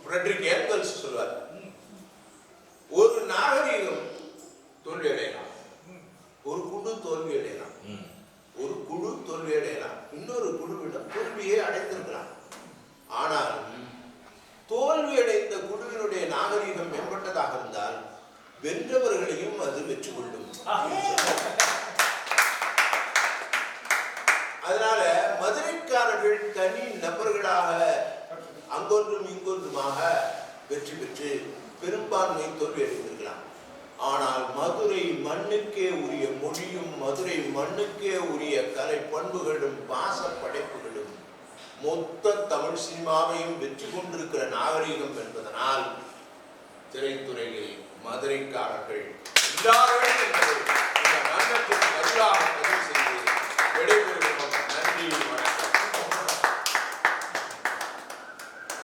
ஃப்ரெட்ரிக் ஏங்கல்ஸ் சொல்வார், ஒரு நாகரீகம் தோல்வி அடையலாம், ஒரு குழு தோல்வி அடையலாம், ஒரு குழு தோல்வி அடையலாம், இன்னொரு குழுவிடம் தோல்வியை அடைந்திருக்கலாம். ஆனால் தோல்வி அடைந்த குழுவினுடைய நாகரீகம் மேம்பட்டதாக இருந்தால் வென்றவர்களையும் அது வெற்றி கொள்ளும். அதனால மதுரைக்காரர்கள் தனி நபர்களாக அங்கொன்றும் இங்கொன்றுமாக வெற்றி பெற்று பெரும்பான்மை தோல்வி அடைந்திருக்கலாம். ஆனால் மதுரை மண்ணுக்கே உரிய மொழியும், மதுரை மண்ணுக்கே உரிய கலை பண்புகளும், பாச படைப்புகளும், மொத்த தமிழ் சினிமாவையும் வெற்றி கொண்டிருக்கிற நாகரீகம் என்பதனால் திரைத்துறையில் மதுரைக்காரர்கள்